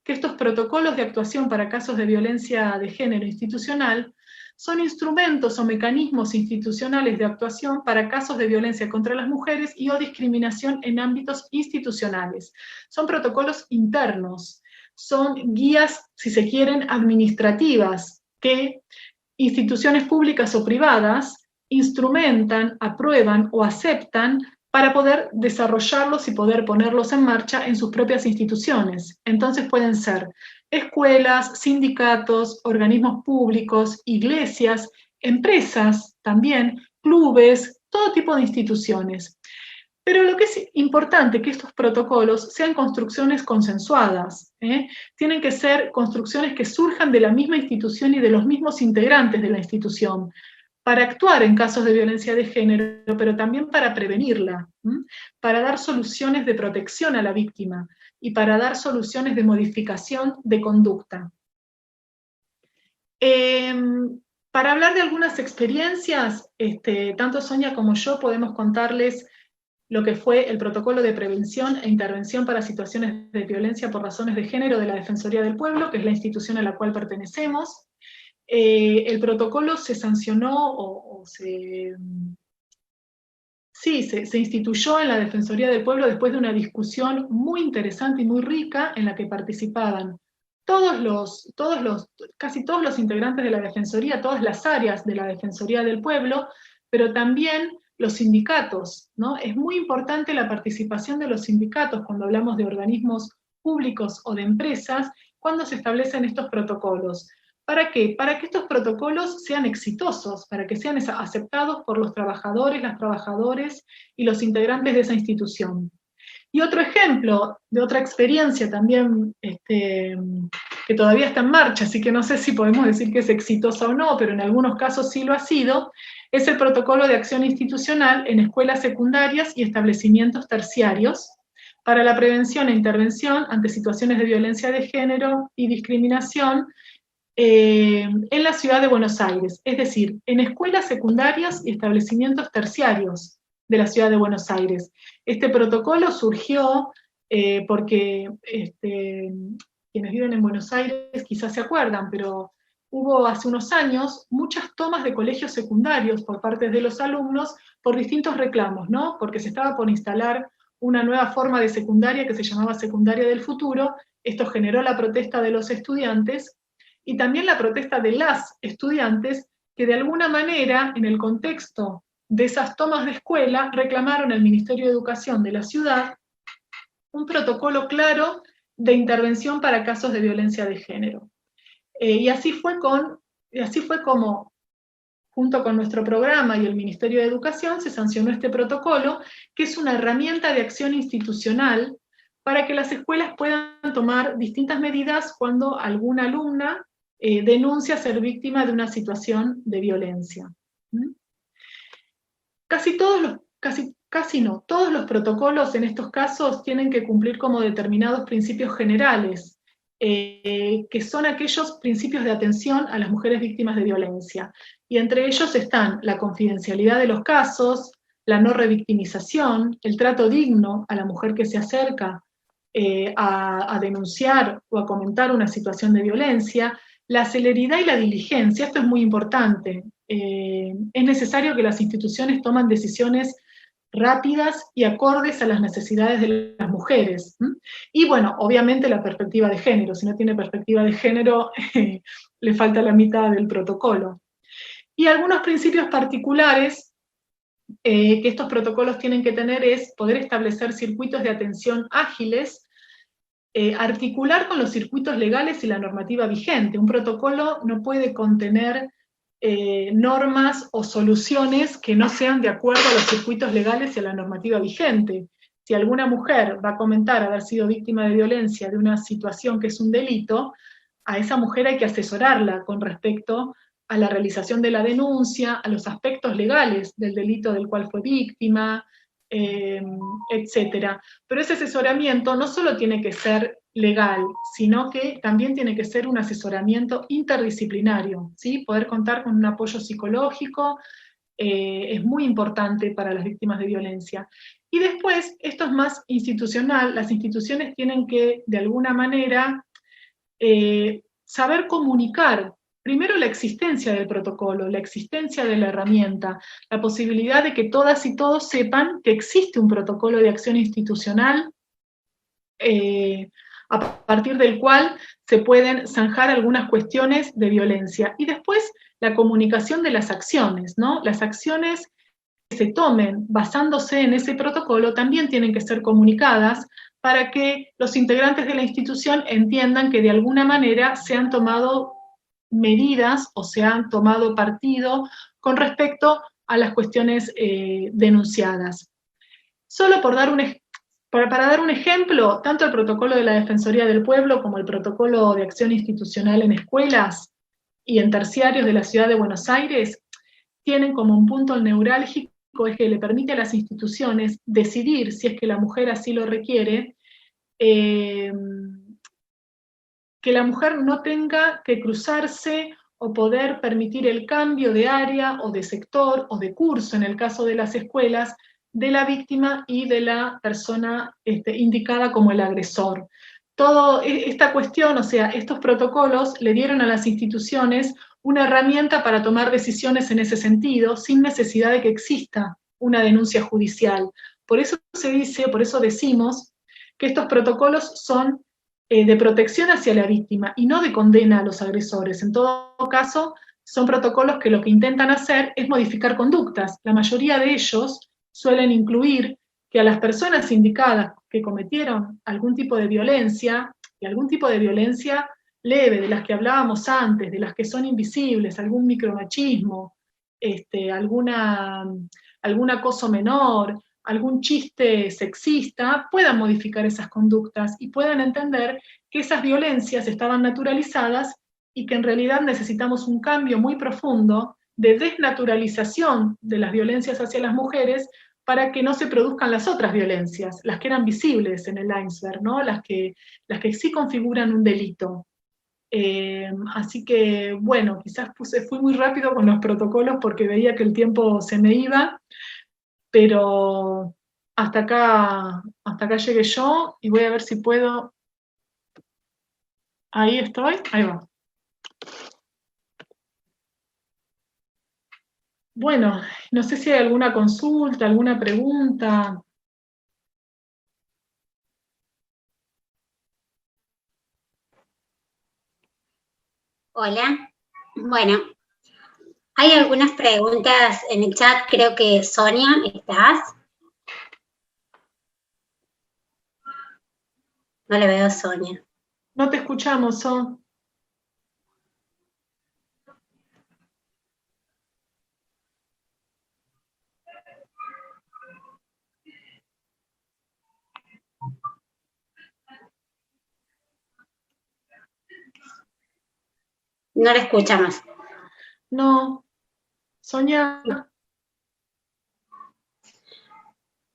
que estos protocolos de actuación para casos de violencia de género institucional son instrumentos o mecanismos institucionales de actuación para casos de violencia contra las mujeres y o discriminación en ámbitos institucionales. Son protocolos internos, son guías, si se quieren, administrativas, que instituciones públicas o privadas instrumentan, aprueban o aceptan para poder desarrollarlos y poder ponerlos en marcha en sus propias instituciones. Entonces pueden ser escuelas, sindicatos, organismos públicos, iglesias, empresas también, clubes, todo tipo de instituciones. Pero lo que es importante es que estos protocolos sean construcciones consensuadas, ¿eh? Tienen que ser construcciones que surjan de la misma institución y de los mismos integrantes de la institución, para actuar en casos de violencia de género, pero también para prevenirla, para dar soluciones de protección a la víctima y para dar soluciones de modificación de conducta. Para hablar de algunas experiencias, tanto Sonia como yo podemos contarles lo que fue el protocolo de prevención e intervención para situaciones de violencia por razones de género de la Defensoría del Pueblo, que es la institución a la cual pertenecemos. El protocolo se sancionó se instituyó en la Defensoría del Pueblo después de una discusión muy interesante y muy rica en la que participaban casi todos los integrantes de la Defensoría, todas las áreas de la Defensoría del Pueblo, pero también los sindicatos, ¿no? Es muy importante la participación de los sindicatos cuando hablamos de organismos públicos o de empresas, cuando se establecen estos protocolos. ¿Para qué? Para que estos protocolos sean exitosos, para que sean aceptados por los trabajadores, las trabajadoras y los integrantes de esa institución. Y otro ejemplo de otra experiencia también que todavía está en marcha, así que no sé si podemos decir que es exitosa o no, pero en algunos casos sí lo ha sido, es el protocolo de acción institucional en escuelas secundarias y establecimientos terciarios para la prevención e intervención ante situaciones de violencia de género y discriminación en la ciudad de Buenos Aires, es decir, en escuelas secundarias y establecimientos terciarios de la ciudad de Buenos Aires. Este protocolo surgió porque quienes viven en Buenos Aires quizás se acuerdan, pero hubo hace unos años muchas tomas de colegios secundarios por parte de los alumnos por distintos reclamos, ¿no? Porque se estaba por instalar una nueva forma de secundaria que se llamaba secundaria del futuro. Esto generó la protesta de los estudiantes y también la protesta de las estudiantes que de alguna manera, en el contexto de esas tomas de escuela, reclamaron al Ministerio de Educación de la ciudad un protocolo claro de intervención para casos de violencia de género. Y así fue como, junto con nuestro programa y el Ministerio de Educación, se sancionó este protocolo, que es una herramienta de acción institucional para que las escuelas puedan tomar distintas medidas cuando alguna alumna denuncia ser víctima de una situación de violencia. Todos los protocolos en estos casos tienen que cumplir como determinados principios generales, que son aquellos principios de atención a las mujeres víctimas de violencia. Y entre ellos están la confidencialidad de los casos, la no revictimización, el trato digno a la mujer que se acerca a denunciar o a comentar una situación de violencia, la celeridad y la diligencia. Esto es muy importante. Es necesario que las instituciones tomen decisiones rápidas y acordes a las necesidades de las mujeres. Y bueno, obviamente la perspectiva de género. Si no tiene perspectiva de género, le falta la mitad del protocolo. Y algunos principios particulares que estos protocolos tienen que tener es poder establecer circuitos de atención ágiles, articular con los circuitos legales y la normativa vigente. Un protocolo no puede contener normas o soluciones que no sean de acuerdo a los circuitos legales y a la normativa vigente. Si alguna mujer va a comentar haber sido víctima de violencia de una situación que es un delito, a esa mujer hay que asesorarla con respecto a la realización de la denuncia, a los aspectos legales del delito del cual fue víctima, etc. Pero ese asesoramiento no solo tiene que ser legal, sino que también tiene que ser un asesoramiento interdisciplinario, ¿sí? Poder contar con un apoyo psicológico es muy importante para las víctimas de violencia. Y después, esto es más institucional, las instituciones tienen que, de alguna manera, saber comunicar primero la existencia del protocolo, la existencia de la herramienta, la posibilidad de que todas y todos sepan que existe un protocolo de acción institucional a partir del cual se pueden zanjar algunas cuestiones de violencia. Y después la comunicación de las acciones, ¿no? Las acciones que se tomen basándose en ese protocolo también tienen que ser comunicadas para que los integrantes de la institución entiendan que de alguna manera se han tomado medidas o se han tomado partido con respecto a las cuestiones denunciadas. Solo para dar un ejemplo, tanto el protocolo de la Defensoría del Pueblo como el protocolo de acción institucional en escuelas y en terciarios de la Ciudad de Buenos Aires tienen como un punto neurálgico es que le permite a las instituciones decidir, si es que la mujer así lo requiere, que la mujer no tenga que cruzarse o poder permitir el cambio de área o de sector o de curso, en el caso de las escuelas, de la víctima y de la persona indicada como el agresor. Toda esta cuestión, o sea, estos protocolos le dieron a las instituciones una herramienta para tomar decisiones en ese sentido, sin necesidad de que exista una denuncia judicial. Por eso se dice, por eso decimos que estos protocolos son de protección hacia la víctima y no de condena a los agresores. En todo caso, son protocolos que lo que intentan hacer es modificar conductas. La mayoría de ellos suelen incluir que a las personas indicadas que cometieron algún tipo de violencia, y algún tipo de violencia leve, de las que hablábamos antes, de las que son invisibles, algún micromachismo, algún acoso menor, algún chiste sexista, puedan modificar esas conductas y puedan entender que esas violencias estaban naturalizadas y que en realidad necesitamos un cambio muy profundo de desnaturalización de las violencias hacia las mujeres para que no se produzcan las otras violencias, las que eran visibles en el iceberg, ¿no? las que sí configuran un delito. Así que, bueno, quizás fui muy rápido con los protocolos porque veía que el tiempo se me iba, pero hasta acá llegué yo y voy a ver si puedo. Ahí estoy, ahí va. Bueno, no sé si hay alguna consulta, alguna pregunta. Hola. Bueno, hay algunas preguntas en el chat. Creo que Sonia, ¿estás? No le veo a Sonia. No te escuchamos, Son. No la escuchamos. No. Sonia.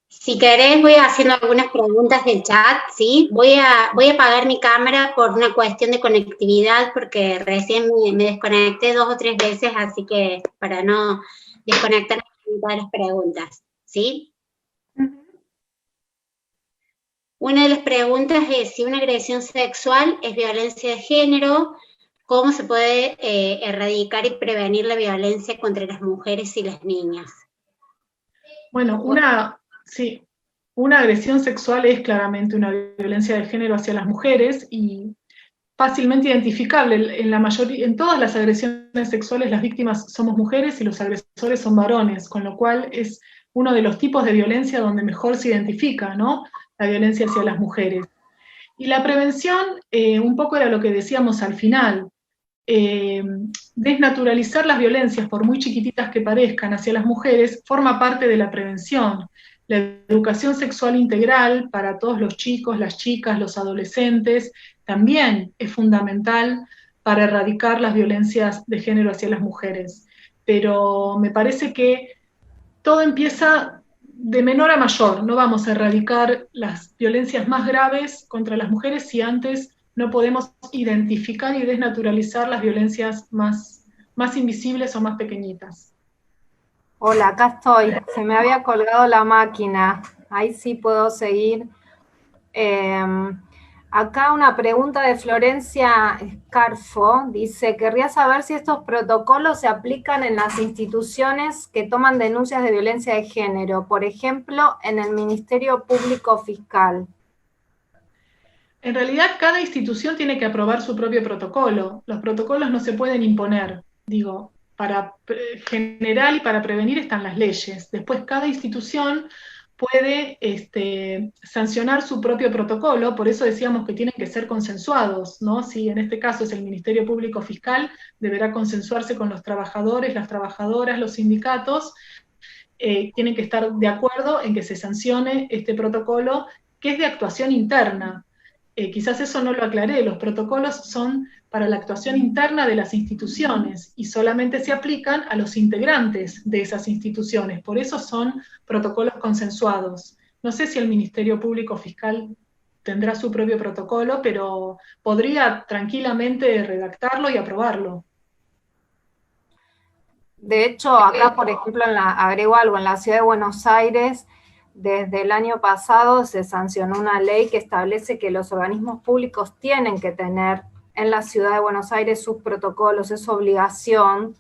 Si querés, voy haciendo algunas preguntas del chat, ¿sí? Voy a apagar mi cámara por una cuestión de conectividad, porque recién me desconecté 2 o 3 veces, así que para no desconectar todas las preguntas, ¿sí? Una de las preguntas es si una agresión sexual es violencia de género, ¿cómo se puede erradicar y prevenir la violencia contra las mujeres y las niñas? Bueno, una agresión sexual es claramente una violencia de género hacia las mujeres y fácilmente identificable. En todas las agresiones sexuales las víctimas somos mujeres y los agresores son varones, con lo cual es uno de los tipos de violencia donde mejor se identifica, ¿no? La violencia hacia las mujeres. Y la prevención, un poco era lo que decíamos al final, desnaturalizar las violencias, por muy chiquititas que parezcan, hacia las mujeres, forma parte de la prevención. La educación sexual integral para todos los chicos, las chicas, los adolescentes, también es fundamental para erradicar las violencias de género hacia las mujeres. Pero me parece que todo empieza de menor a mayor. No vamos a erradicar las violencias más graves contra las mujeres si antes no podemos identificar y desnaturalizar las violencias más invisibles o más pequeñitas. Hola, acá estoy. Se me había colgado la máquina. Ahí sí puedo seguir. Acá una pregunta de Florencia Scarfo. Dice, querría saber si estos protocolos se aplican en las instituciones que toman denuncias de violencia de género, por ejemplo, en el Ministerio Público Fiscal. En realidad, cada institución tiene que aprobar su propio protocolo. Los protocolos no se pueden imponer. Digo, para general y para prevenir están las leyes. Después, cada institución puede sancionar su propio protocolo, por eso decíamos que tienen que ser consensuados, ¿no? Si en este caso es el Ministerio Público Fiscal, deberá consensuarse con los trabajadores, las trabajadoras, los sindicatos, tienen que estar de acuerdo en que se sancione este protocolo, que es de actuación interna. Quizás eso no lo aclaré, los protocolos son para la actuación interna de las instituciones y solamente se aplican a los integrantes de esas instituciones, por eso son protocolos consensuados. No sé si el Ministerio Público Fiscal tendrá su propio protocolo, pero podría tranquilamente redactarlo y aprobarlo. De hecho, acá, por ejemplo, agrego algo, en la Ciudad de Buenos Aires, desde el año pasado se sancionó una ley que establece que los organismos públicos tienen que tener en la Ciudad de Buenos Aires sus protocolos, es obligación,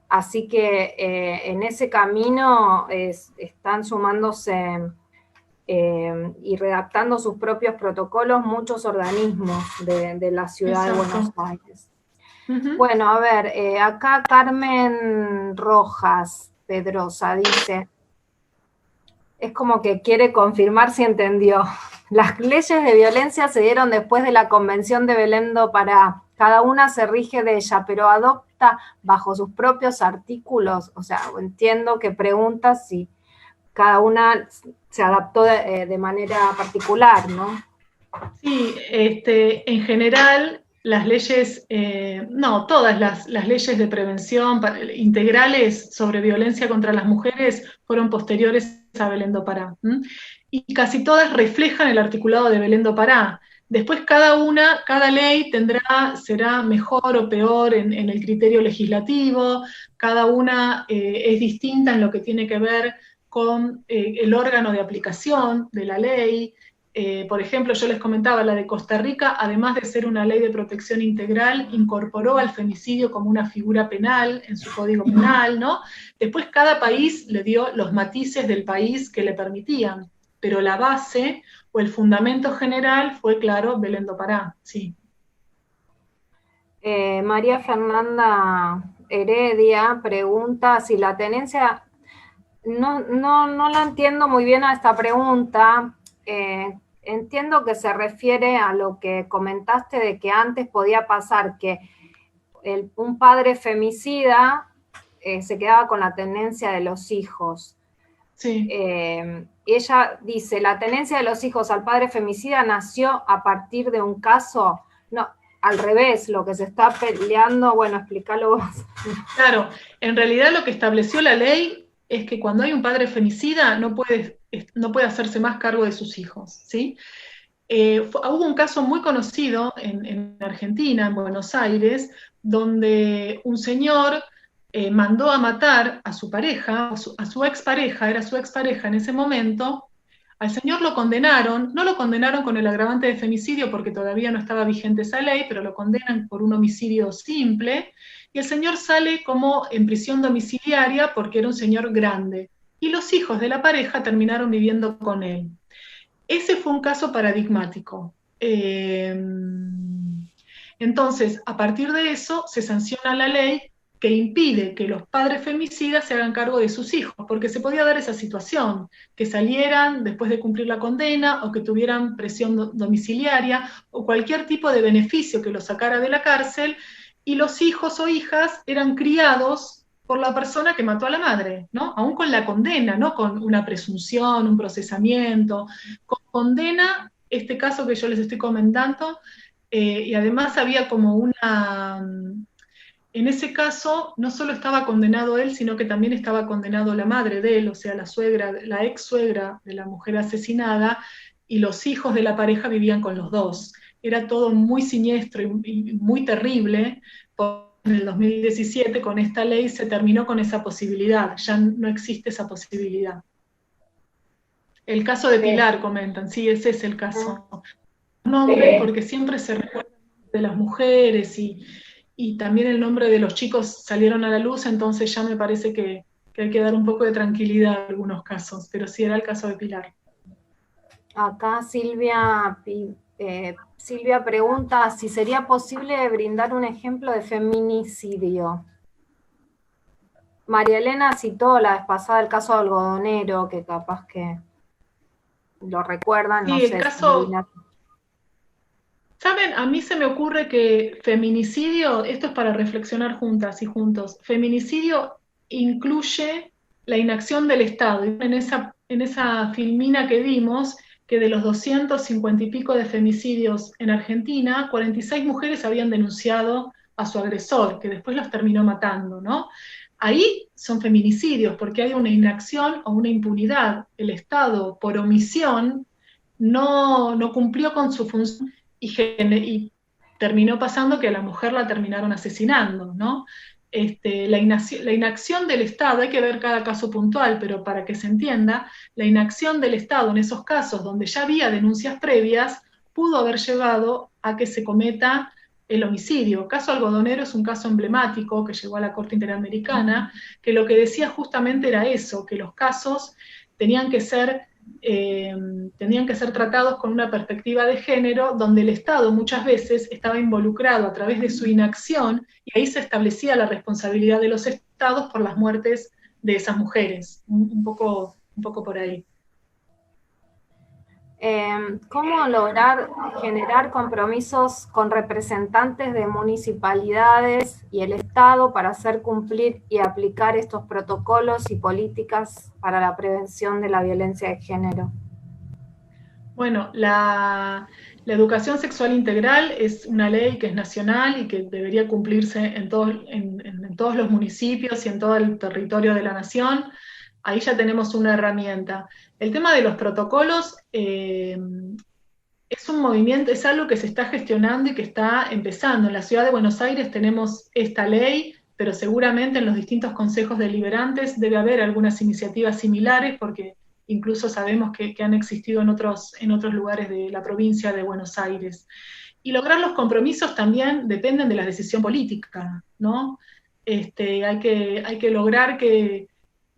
así que en ese camino están sumándose y redactando sus propios protocolos muchos organismos de la Ciudad de Buenos Aires. Bueno, a ver, acá Carmen Rojas Pedrosa dice, es como que quiere confirmar si entendió. Las leyes de violencia se dieron después de la Convención de Belém do Pará. Cada una se rige de ella, pero adopta bajo sus propios artículos. O sea, entiendo que pregunta si cada una se adaptó de manera particular, ¿no? Sí, en general las leyes, no, todas las leyes de prevención integrales sobre violencia contra las mujeres fueron posteriores a Belém do Pará. Y casi todas reflejan el articulado de Belém do Pará. Después cada ley será mejor o peor en el criterio legislativo, cada una es distinta en lo que tiene que ver con el órgano de aplicación de la ley. Por ejemplo, yo les comentaba, la de Costa Rica, además de ser una ley de protección integral, incorporó al femicidio como una figura penal en su código penal, ¿no? Después cada país le dio los matices del país que le permitían, pero la base o el fundamento general fue, claro, Belém do Pará, sí. María Fernanda Heredia pregunta si la tenencia, no la entiendo muy bien a esta pregunta, entiendo que se refiere a lo que comentaste de que antes podía pasar que un padre femicida se quedaba con la tenencia de los hijos. Sí. Ella dice, la tenencia de los hijos al padre femicida nació a partir de un caso, no, al revés, lo que se está peleando, bueno, explícalo vos. Claro, en realidad lo que estableció la ley es que cuando hay un padre femicida no puede hacerse más cargo de sus hijos, ¿sí? Hubo un caso muy conocido en Argentina, en Buenos Aires, donde un señor mandó a matar a su pareja, a su expareja, era su expareja en ese momento. Al señor lo condenaron, no lo condenaron con el agravante de femicidio porque todavía no estaba vigente esa ley, pero lo condenan por un homicidio simple, y el señor sale como en prisión domiciliaria porque era un señor grande, y los hijos de la pareja terminaron viviendo con él. Ese fue un caso paradigmático. Entonces, a partir de eso, se sanciona la ley que impide que los padres femicidas se hagan cargo de sus hijos, porque se podía dar esa situación, que salieran después de cumplir la condena, o que tuvieran presión domiciliaria, o cualquier tipo de beneficio que los sacara de la cárcel, y los hijos o hijas eran criados por la persona que mató a la madre, ¿no? Aún con la condena, no con una presunción, un procesamiento, con condena, este caso que yo les estoy comentando, y además había como una... En ese caso, no solo estaba condenado él, sino que también estaba condenado la madre de él, o sea, la suegra, la ex suegra de la mujer asesinada, y los hijos de la pareja vivían con los dos. Era todo muy siniestro y muy terrible. En el 2017, con esta ley, se terminó con esa posibilidad, ya no existe esa posibilidad. El caso de Pilar, comentan, sí, ese es el caso. Nombres, porque siempre se recuerda de las mujeres y también el nombre de los chicos salieron a la luz, entonces ya me parece que hay que dar un poco de tranquilidad en algunos casos, pero sí era el caso de Pilar. Acá Silvia pregunta si sería posible brindar un ejemplo de feminicidio. María Elena citó la vez pasada el caso de Algodonero, que capaz que lo recuerdan, no Sí, el sé. caso, ¿saben? A mí se me ocurre que feminicidio, esto es para reflexionar juntas y juntos, feminicidio incluye la inacción del Estado. En esa filmina que vimos, que de los 250 y pico de femicidios en Argentina, 46 mujeres habían denunciado a su agresor, que después los terminó matando, ¿no? Ahí son feminicidios, porque hay una inacción o una impunidad. El Estado, por omisión, no cumplió con su función y terminó pasando que a la mujer la terminaron asesinando, ¿no? La inacción del Estado, hay que ver cada caso puntual, pero para que se entienda, la inacción del Estado en esos casos donde ya había denuncias previas pudo haber llevado a que se cometa el homicidio. Caso Algodonero es un caso emblemático que llegó a la Corte Interamericana, que lo que decía justamente era eso, que los casos tenían que ser tratados con una perspectiva de género, donde el Estado muchas veces estaba involucrado a través de su inacción, y ahí se establecía la responsabilidad de los Estados por las muertes de esas mujeres. Un poco por ahí. ¿Cómo lograr generar compromisos con representantes de municipalidades y el Estado para hacer cumplir y aplicar estos protocolos y políticas para la prevención de la violencia de género? Bueno, la educación sexual integral es una ley que es nacional y que debería cumplirse en todos los municipios y en todo el territorio de la nación. Ahí ya tenemos una herramienta. El tema de los protocolos es un movimiento, es algo que se está gestionando y que está empezando. En la ciudad de Buenos Aires tenemos esta ley, pero seguramente en los distintos consejos deliberantes debe haber algunas iniciativas similares, porque incluso sabemos que han existido en otros lugares de la provincia de Buenos Aires. Y lograr los compromisos también dependen de la decisión política, ¿no? Hay que lograr que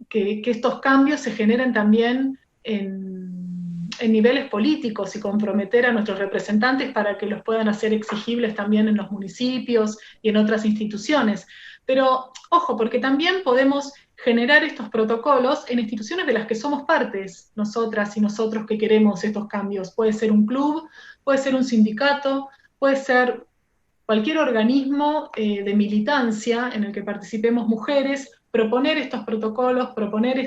estos cambios se generen también en niveles políticos y comprometer a nuestros representantes para que los puedan hacer exigibles también en los municipios y en otras instituciones. Pero, ojo, porque también podemos generar estos protocolos en instituciones de las que somos partes, nosotras y nosotros que queremos estos cambios. Puede ser un club, puede ser un sindicato, puede ser cualquier organismo de militancia en el que participemos mujeres, proponer estos protocolos, proponer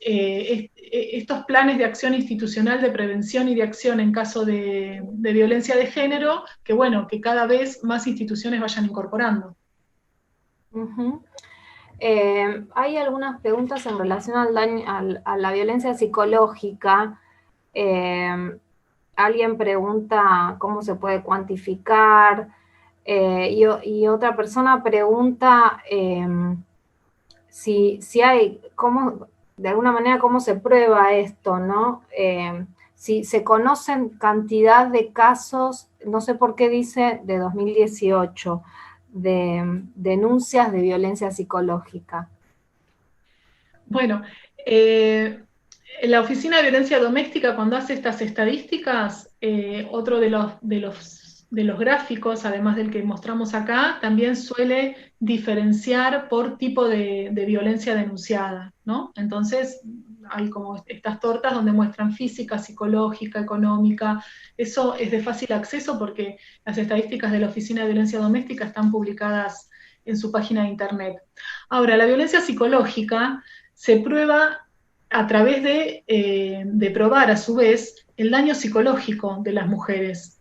estos planes de acción institucional de prevención y de acción en caso de violencia de género, que bueno, que cada vez más instituciones vayan incorporando. Hay algunas preguntas en relación a la violencia psicológica. Alguien pregunta cómo se puede cuantificar, y otra persona pregunta si hay, de alguna manera, cómo se prueba esto, ¿no? Si se conocen cantidad de casos, no sé por qué dice de 2018, de denuncias de violencia psicológica. Bueno, la Oficina de Violencia Doméstica, cuando hace estas estadísticas, otro de los gráficos, además del que mostramos acá, también suele diferenciar por tipo de violencia denunciada, ¿no? Entonces, hay como estas tortas donde muestran física, psicológica, económica. Eso es de fácil acceso porque las estadísticas de la Oficina de Violencia Doméstica están publicadas en su página de internet. Ahora, la violencia psicológica se prueba a través de probar, a su vez, el daño psicológico de las mujeres,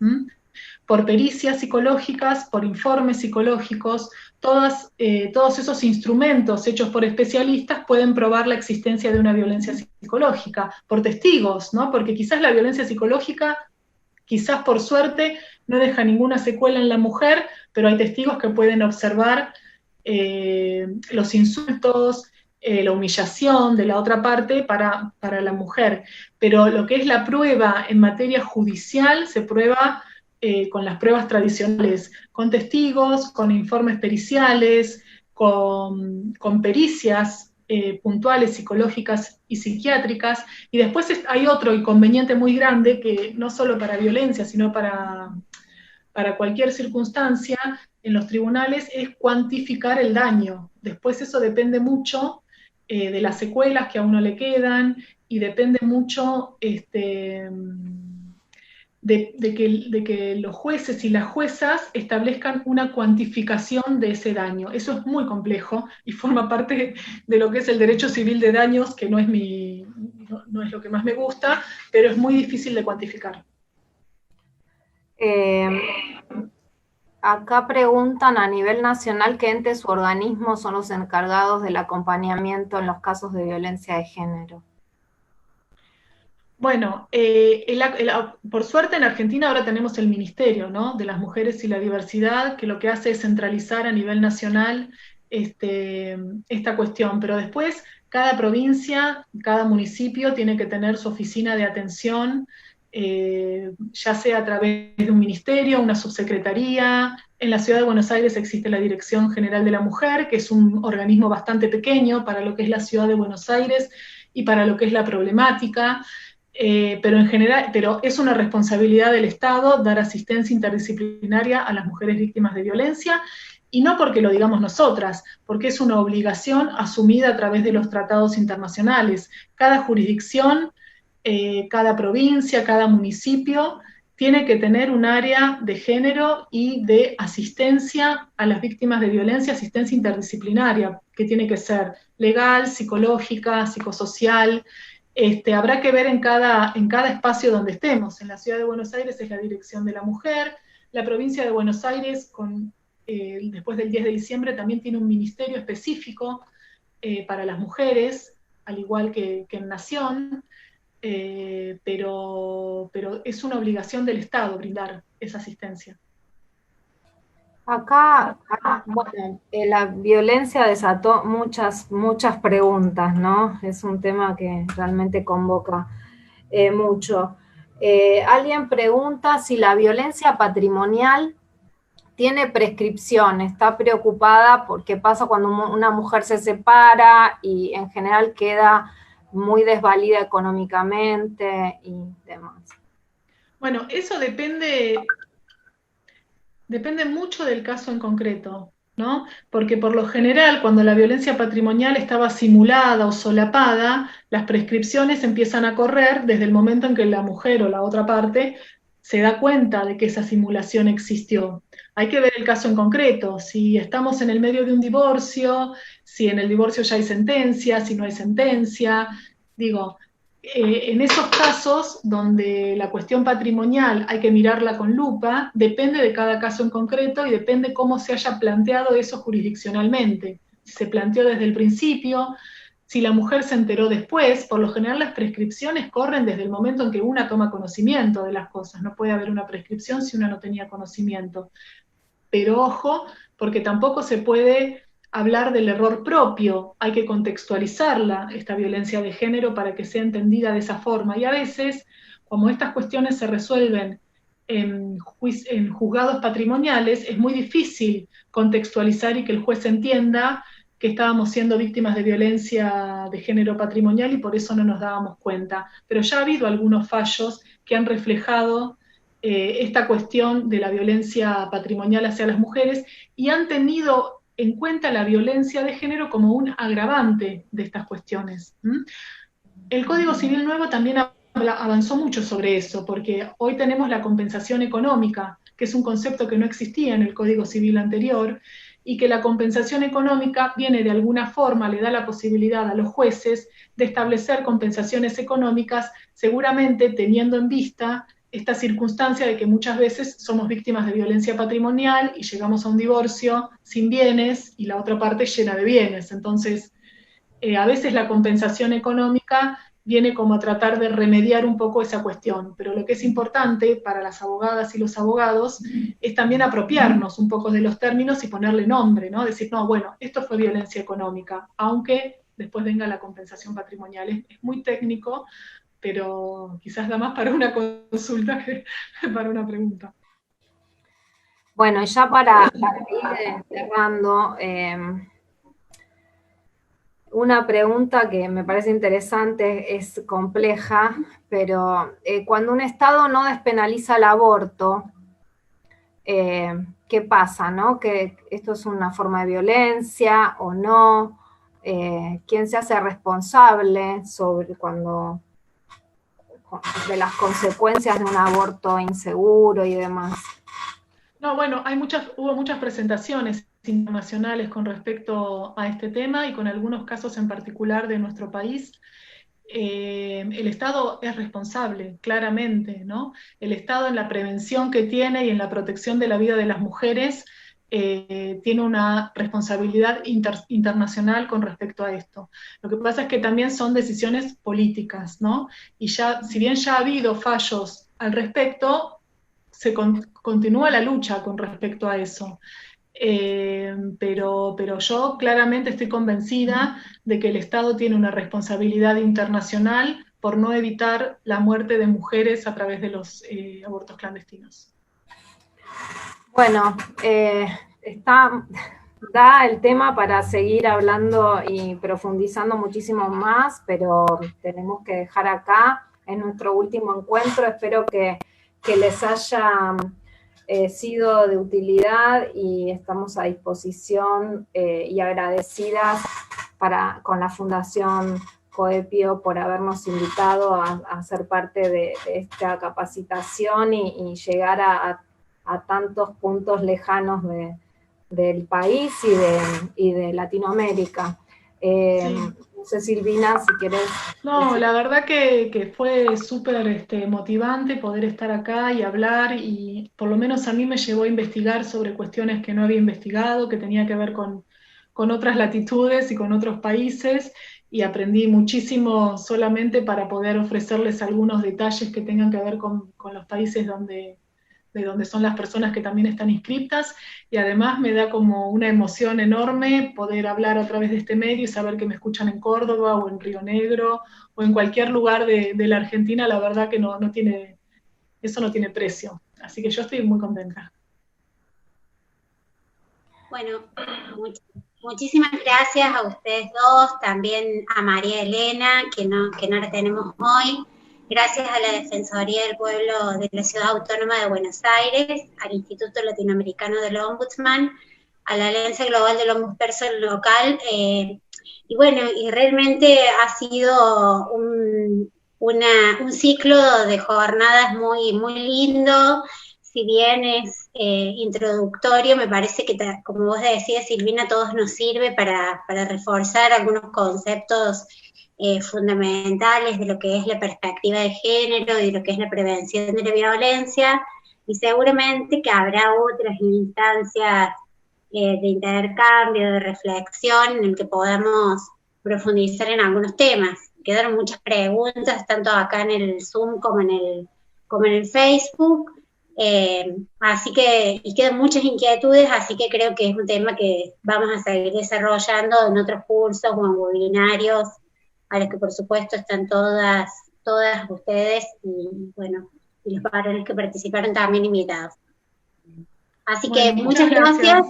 por pericias psicológicas, por informes psicológicos. Todos esos instrumentos hechos por especialistas pueden probar la existencia de una violencia psicológica, por testigos, ¿no? Porque quizás la violencia psicológica, quizás por suerte, no deja ninguna secuela en la mujer, pero hay testigos que pueden observar los insultos, la humillación de la otra parte para la mujer. Pero lo que es la prueba en materia judicial se prueba con las pruebas tradicionales, con testigos, con informes periciales, con pericias puntuales, psicológicas y psiquiátricas. Y después hay otro inconveniente muy grande, que no solo para violencia, sino para cualquier circunstancia en los tribunales, es cuantificar el daño. Después eso depende mucho de las secuelas que a uno le quedan, y depende mucho de que los jueces y las juezas establezcan una cuantificación de ese daño. Eso es muy complejo y forma parte de lo que es el derecho civil de daños, que no es lo que más me gusta, pero es muy difícil de cuantificar. Acá preguntan a nivel nacional qué entes u organismos son los encargados del acompañamiento en los casos de violencia de género. Bueno, por suerte en Argentina ahora tenemos el Ministerio, ¿no?, de las Mujeres y la Diversidad, que lo que hace es centralizar a nivel nacional esta cuestión, pero después cada provincia, cada municipio tiene que tener su oficina de atención, ya sea a través de un ministerio, una subsecretaría. En la Ciudad de Buenos Aires existe la Dirección General de la Mujer, que es un organismo bastante pequeño para lo que es la Ciudad de Buenos Aires y para lo que es la problemática. Pero en general, pero es una responsabilidad del Estado dar asistencia interdisciplinaria a las mujeres víctimas de violencia, y no porque lo digamos nosotras, porque es una obligación asumida a través de los tratados internacionales. Cada jurisdicción, cada provincia, cada municipio tiene que tener un área de género y de asistencia a las víctimas de violencia, asistencia interdisciplinaria, que tiene que ser legal, psicológica, psicosocial. Habrá que ver en cada espacio donde estemos. En la Ciudad de Buenos Aires es la Dirección de la Mujer, la provincia de Buenos Aires, después del 10 de diciembre, también tiene un ministerio específico para las mujeres, al igual que en Nación, pero es una obligación del Estado brindar esa asistencia. Acá, bueno, la violencia desató muchas preguntas, ¿no? Es un tema que realmente convoca mucho. Alguien pregunta si la violencia patrimonial tiene prescripción, está preocupada por qué pasa cuando una mujer se separa y en general queda muy desvalida económicamente y demás. Bueno, eso depende mucho del caso en concreto, ¿no? Porque por lo general, cuando la violencia patrimonial estaba simulada o solapada, las prescripciones empiezan a correr desde el momento en que la mujer o la otra parte se da cuenta de que esa simulación existió. Hay que ver el caso en concreto, si estamos en el medio de un divorcio, si en el divorcio ya hay sentencia, si no hay sentencia. Digo, en esos casos donde la cuestión patrimonial hay que mirarla con lupa, depende de cada caso en concreto y depende cómo se haya planteado eso jurisdiccionalmente. Si se planteó desde el principio, si la mujer se enteró después. Por lo general las prescripciones corren desde el momento en que una toma conocimiento de las cosas. No puede haber una prescripción si una no tenía conocimiento. Pero ojo, porque tampoco se puede hablar del error propio, hay que contextualizarla, esta violencia de género, para que sea entendida de esa forma. Y a veces, como estas cuestiones se resuelven en juzgados patrimoniales, es muy difícil contextualizar y que el juez entienda que estábamos siendo víctimas de violencia de género patrimonial y por eso no nos dábamos cuenta. Pero ya ha habido algunos fallos que han reflejado esta cuestión de la violencia patrimonial hacia las mujeres y han tenido en cuenta la violencia de género como un agravante de estas cuestiones. El Código Civil nuevo también avanzó mucho sobre eso, porque hoy tenemos la compensación económica, que es un concepto que no existía en el Código Civil anterior, y que la compensación económica viene de alguna forma, le da la posibilidad a los jueces de establecer compensaciones económicas, seguramente teniendo en vista esta circunstancia de que muchas veces somos víctimas de violencia patrimonial y llegamos a un divorcio sin bienes y la otra parte llena de bienes. Entonces, a veces la compensación económica viene como a tratar de remediar un poco esa cuestión, pero lo que es importante para las abogadas y los abogados es también apropiarnos un poco de los términos y ponerle nombre, ¿no? Decir, no, bueno, esto fue violencia económica, aunque después venga la compensación patrimonial. Es muy técnico, pero quizás da más para una consulta que para una pregunta. Bueno, ya para ir cerrando, una pregunta que me parece interesante, es compleja, pero cuando un Estado no despenaliza el aborto, ¿qué pasa, no? ¿Que esto es una forma de violencia o no? quién se hace responsable de las consecuencias de un aborto inseguro y demás. No, bueno, hubo muchas presentaciones internacionales con respecto a este tema y con algunos casos en particular de nuestro país. El Estado es responsable, claramente, ¿no? El Estado en la prevención que tiene y en la protección de la vida de las mujeres tiene una responsabilidad internacional con respecto a esto. Lo que pasa es que también son decisiones políticas, ¿no? Y ya, si bien ya ha habido fallos al respecto, se continúa la lucha con respecto a eso. Pero yo claramente estoy convencida de que el Estado tiene una responsabilidad internacional por no evitar la muerte de mujeres a través de los abortos clandestinos. Bueno, da el tema para seguir hablando y profundizando muchísimo más, pero tenemos que dejar acá en nuestro último encuentro. Espero que les haya sido de utilidad y estamos a disposición y agradecidas con la Fundación Coepio por habernos invitado a ser parte de esta capacitación y llegar a tantos puntos lejanos del país y de Latinoamérica. Sí. No sé, Silvina, si querés... No, la verdad que fue súper motivante poder estar acá y hablar, y por lo menos a mí me llevó a investigar sobre cuestiones que no había investigado, que tenía que ver con otras latitudes y con otros países, y aprendí muchísimo solamente para poder ofrecerles algunos detalles que tengan que ver con los países de donde son las personas que también están inscritas, y además me da como una emoción enorme poder hablar a través de este medio y saber que me escuchan en Córdoba o en Río Negro o en cualquier lugar de la Argentina. La verdad que eso no tiene precio, así que yo estoy muy contenta. Bueno, muchísimas gracias a ustedes dos, también a María Elena, que no la tenemos hoy. Gracias a la Defensoría del Pueblo de la Ciudad Autónoma de Buenos Aires, al Instituto Latinoamericano del Ombudsman, a la Alianza Global del Ombudsperson Local, y bueno, y realmente ha sido un ciclo de jornadas muy, muy lindo. Si bien es introductorio, me parece que, como vos decías, Silvina, a todos nos sirve para reforzar algunos conceptos fundamentales de lo que es la perspectiva de género y de lo que es la prevención de la violencia, y seguramente que habrá otras instancias de intercambio, de reflexión, en el que podamos profundizar en algunos temas. Quedaron muchas preguntas, tanto acá en el Zoom como en el Facebook, así que, y quedan muchas inquietudes, así que creo que es un tema que vamos a seguir desarrollando en otros cursos o en webinarios, a los que por supuesto están todas ustedes, y bueno, y los varones que participaron también invitados. Así que muchas gracias.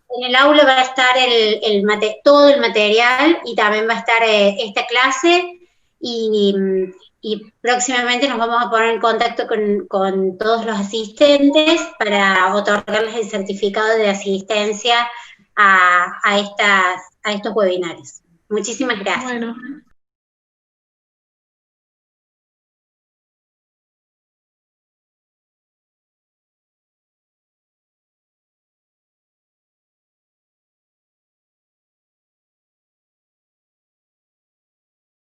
En el aula va a estar todo el material, y también va a estar esta clase, y próximamente nos vamos a poner en contacto con todos los asistentes para otorgarles el certificado de asistencia a estos webinarios. Muchísimas gracias. Bueno,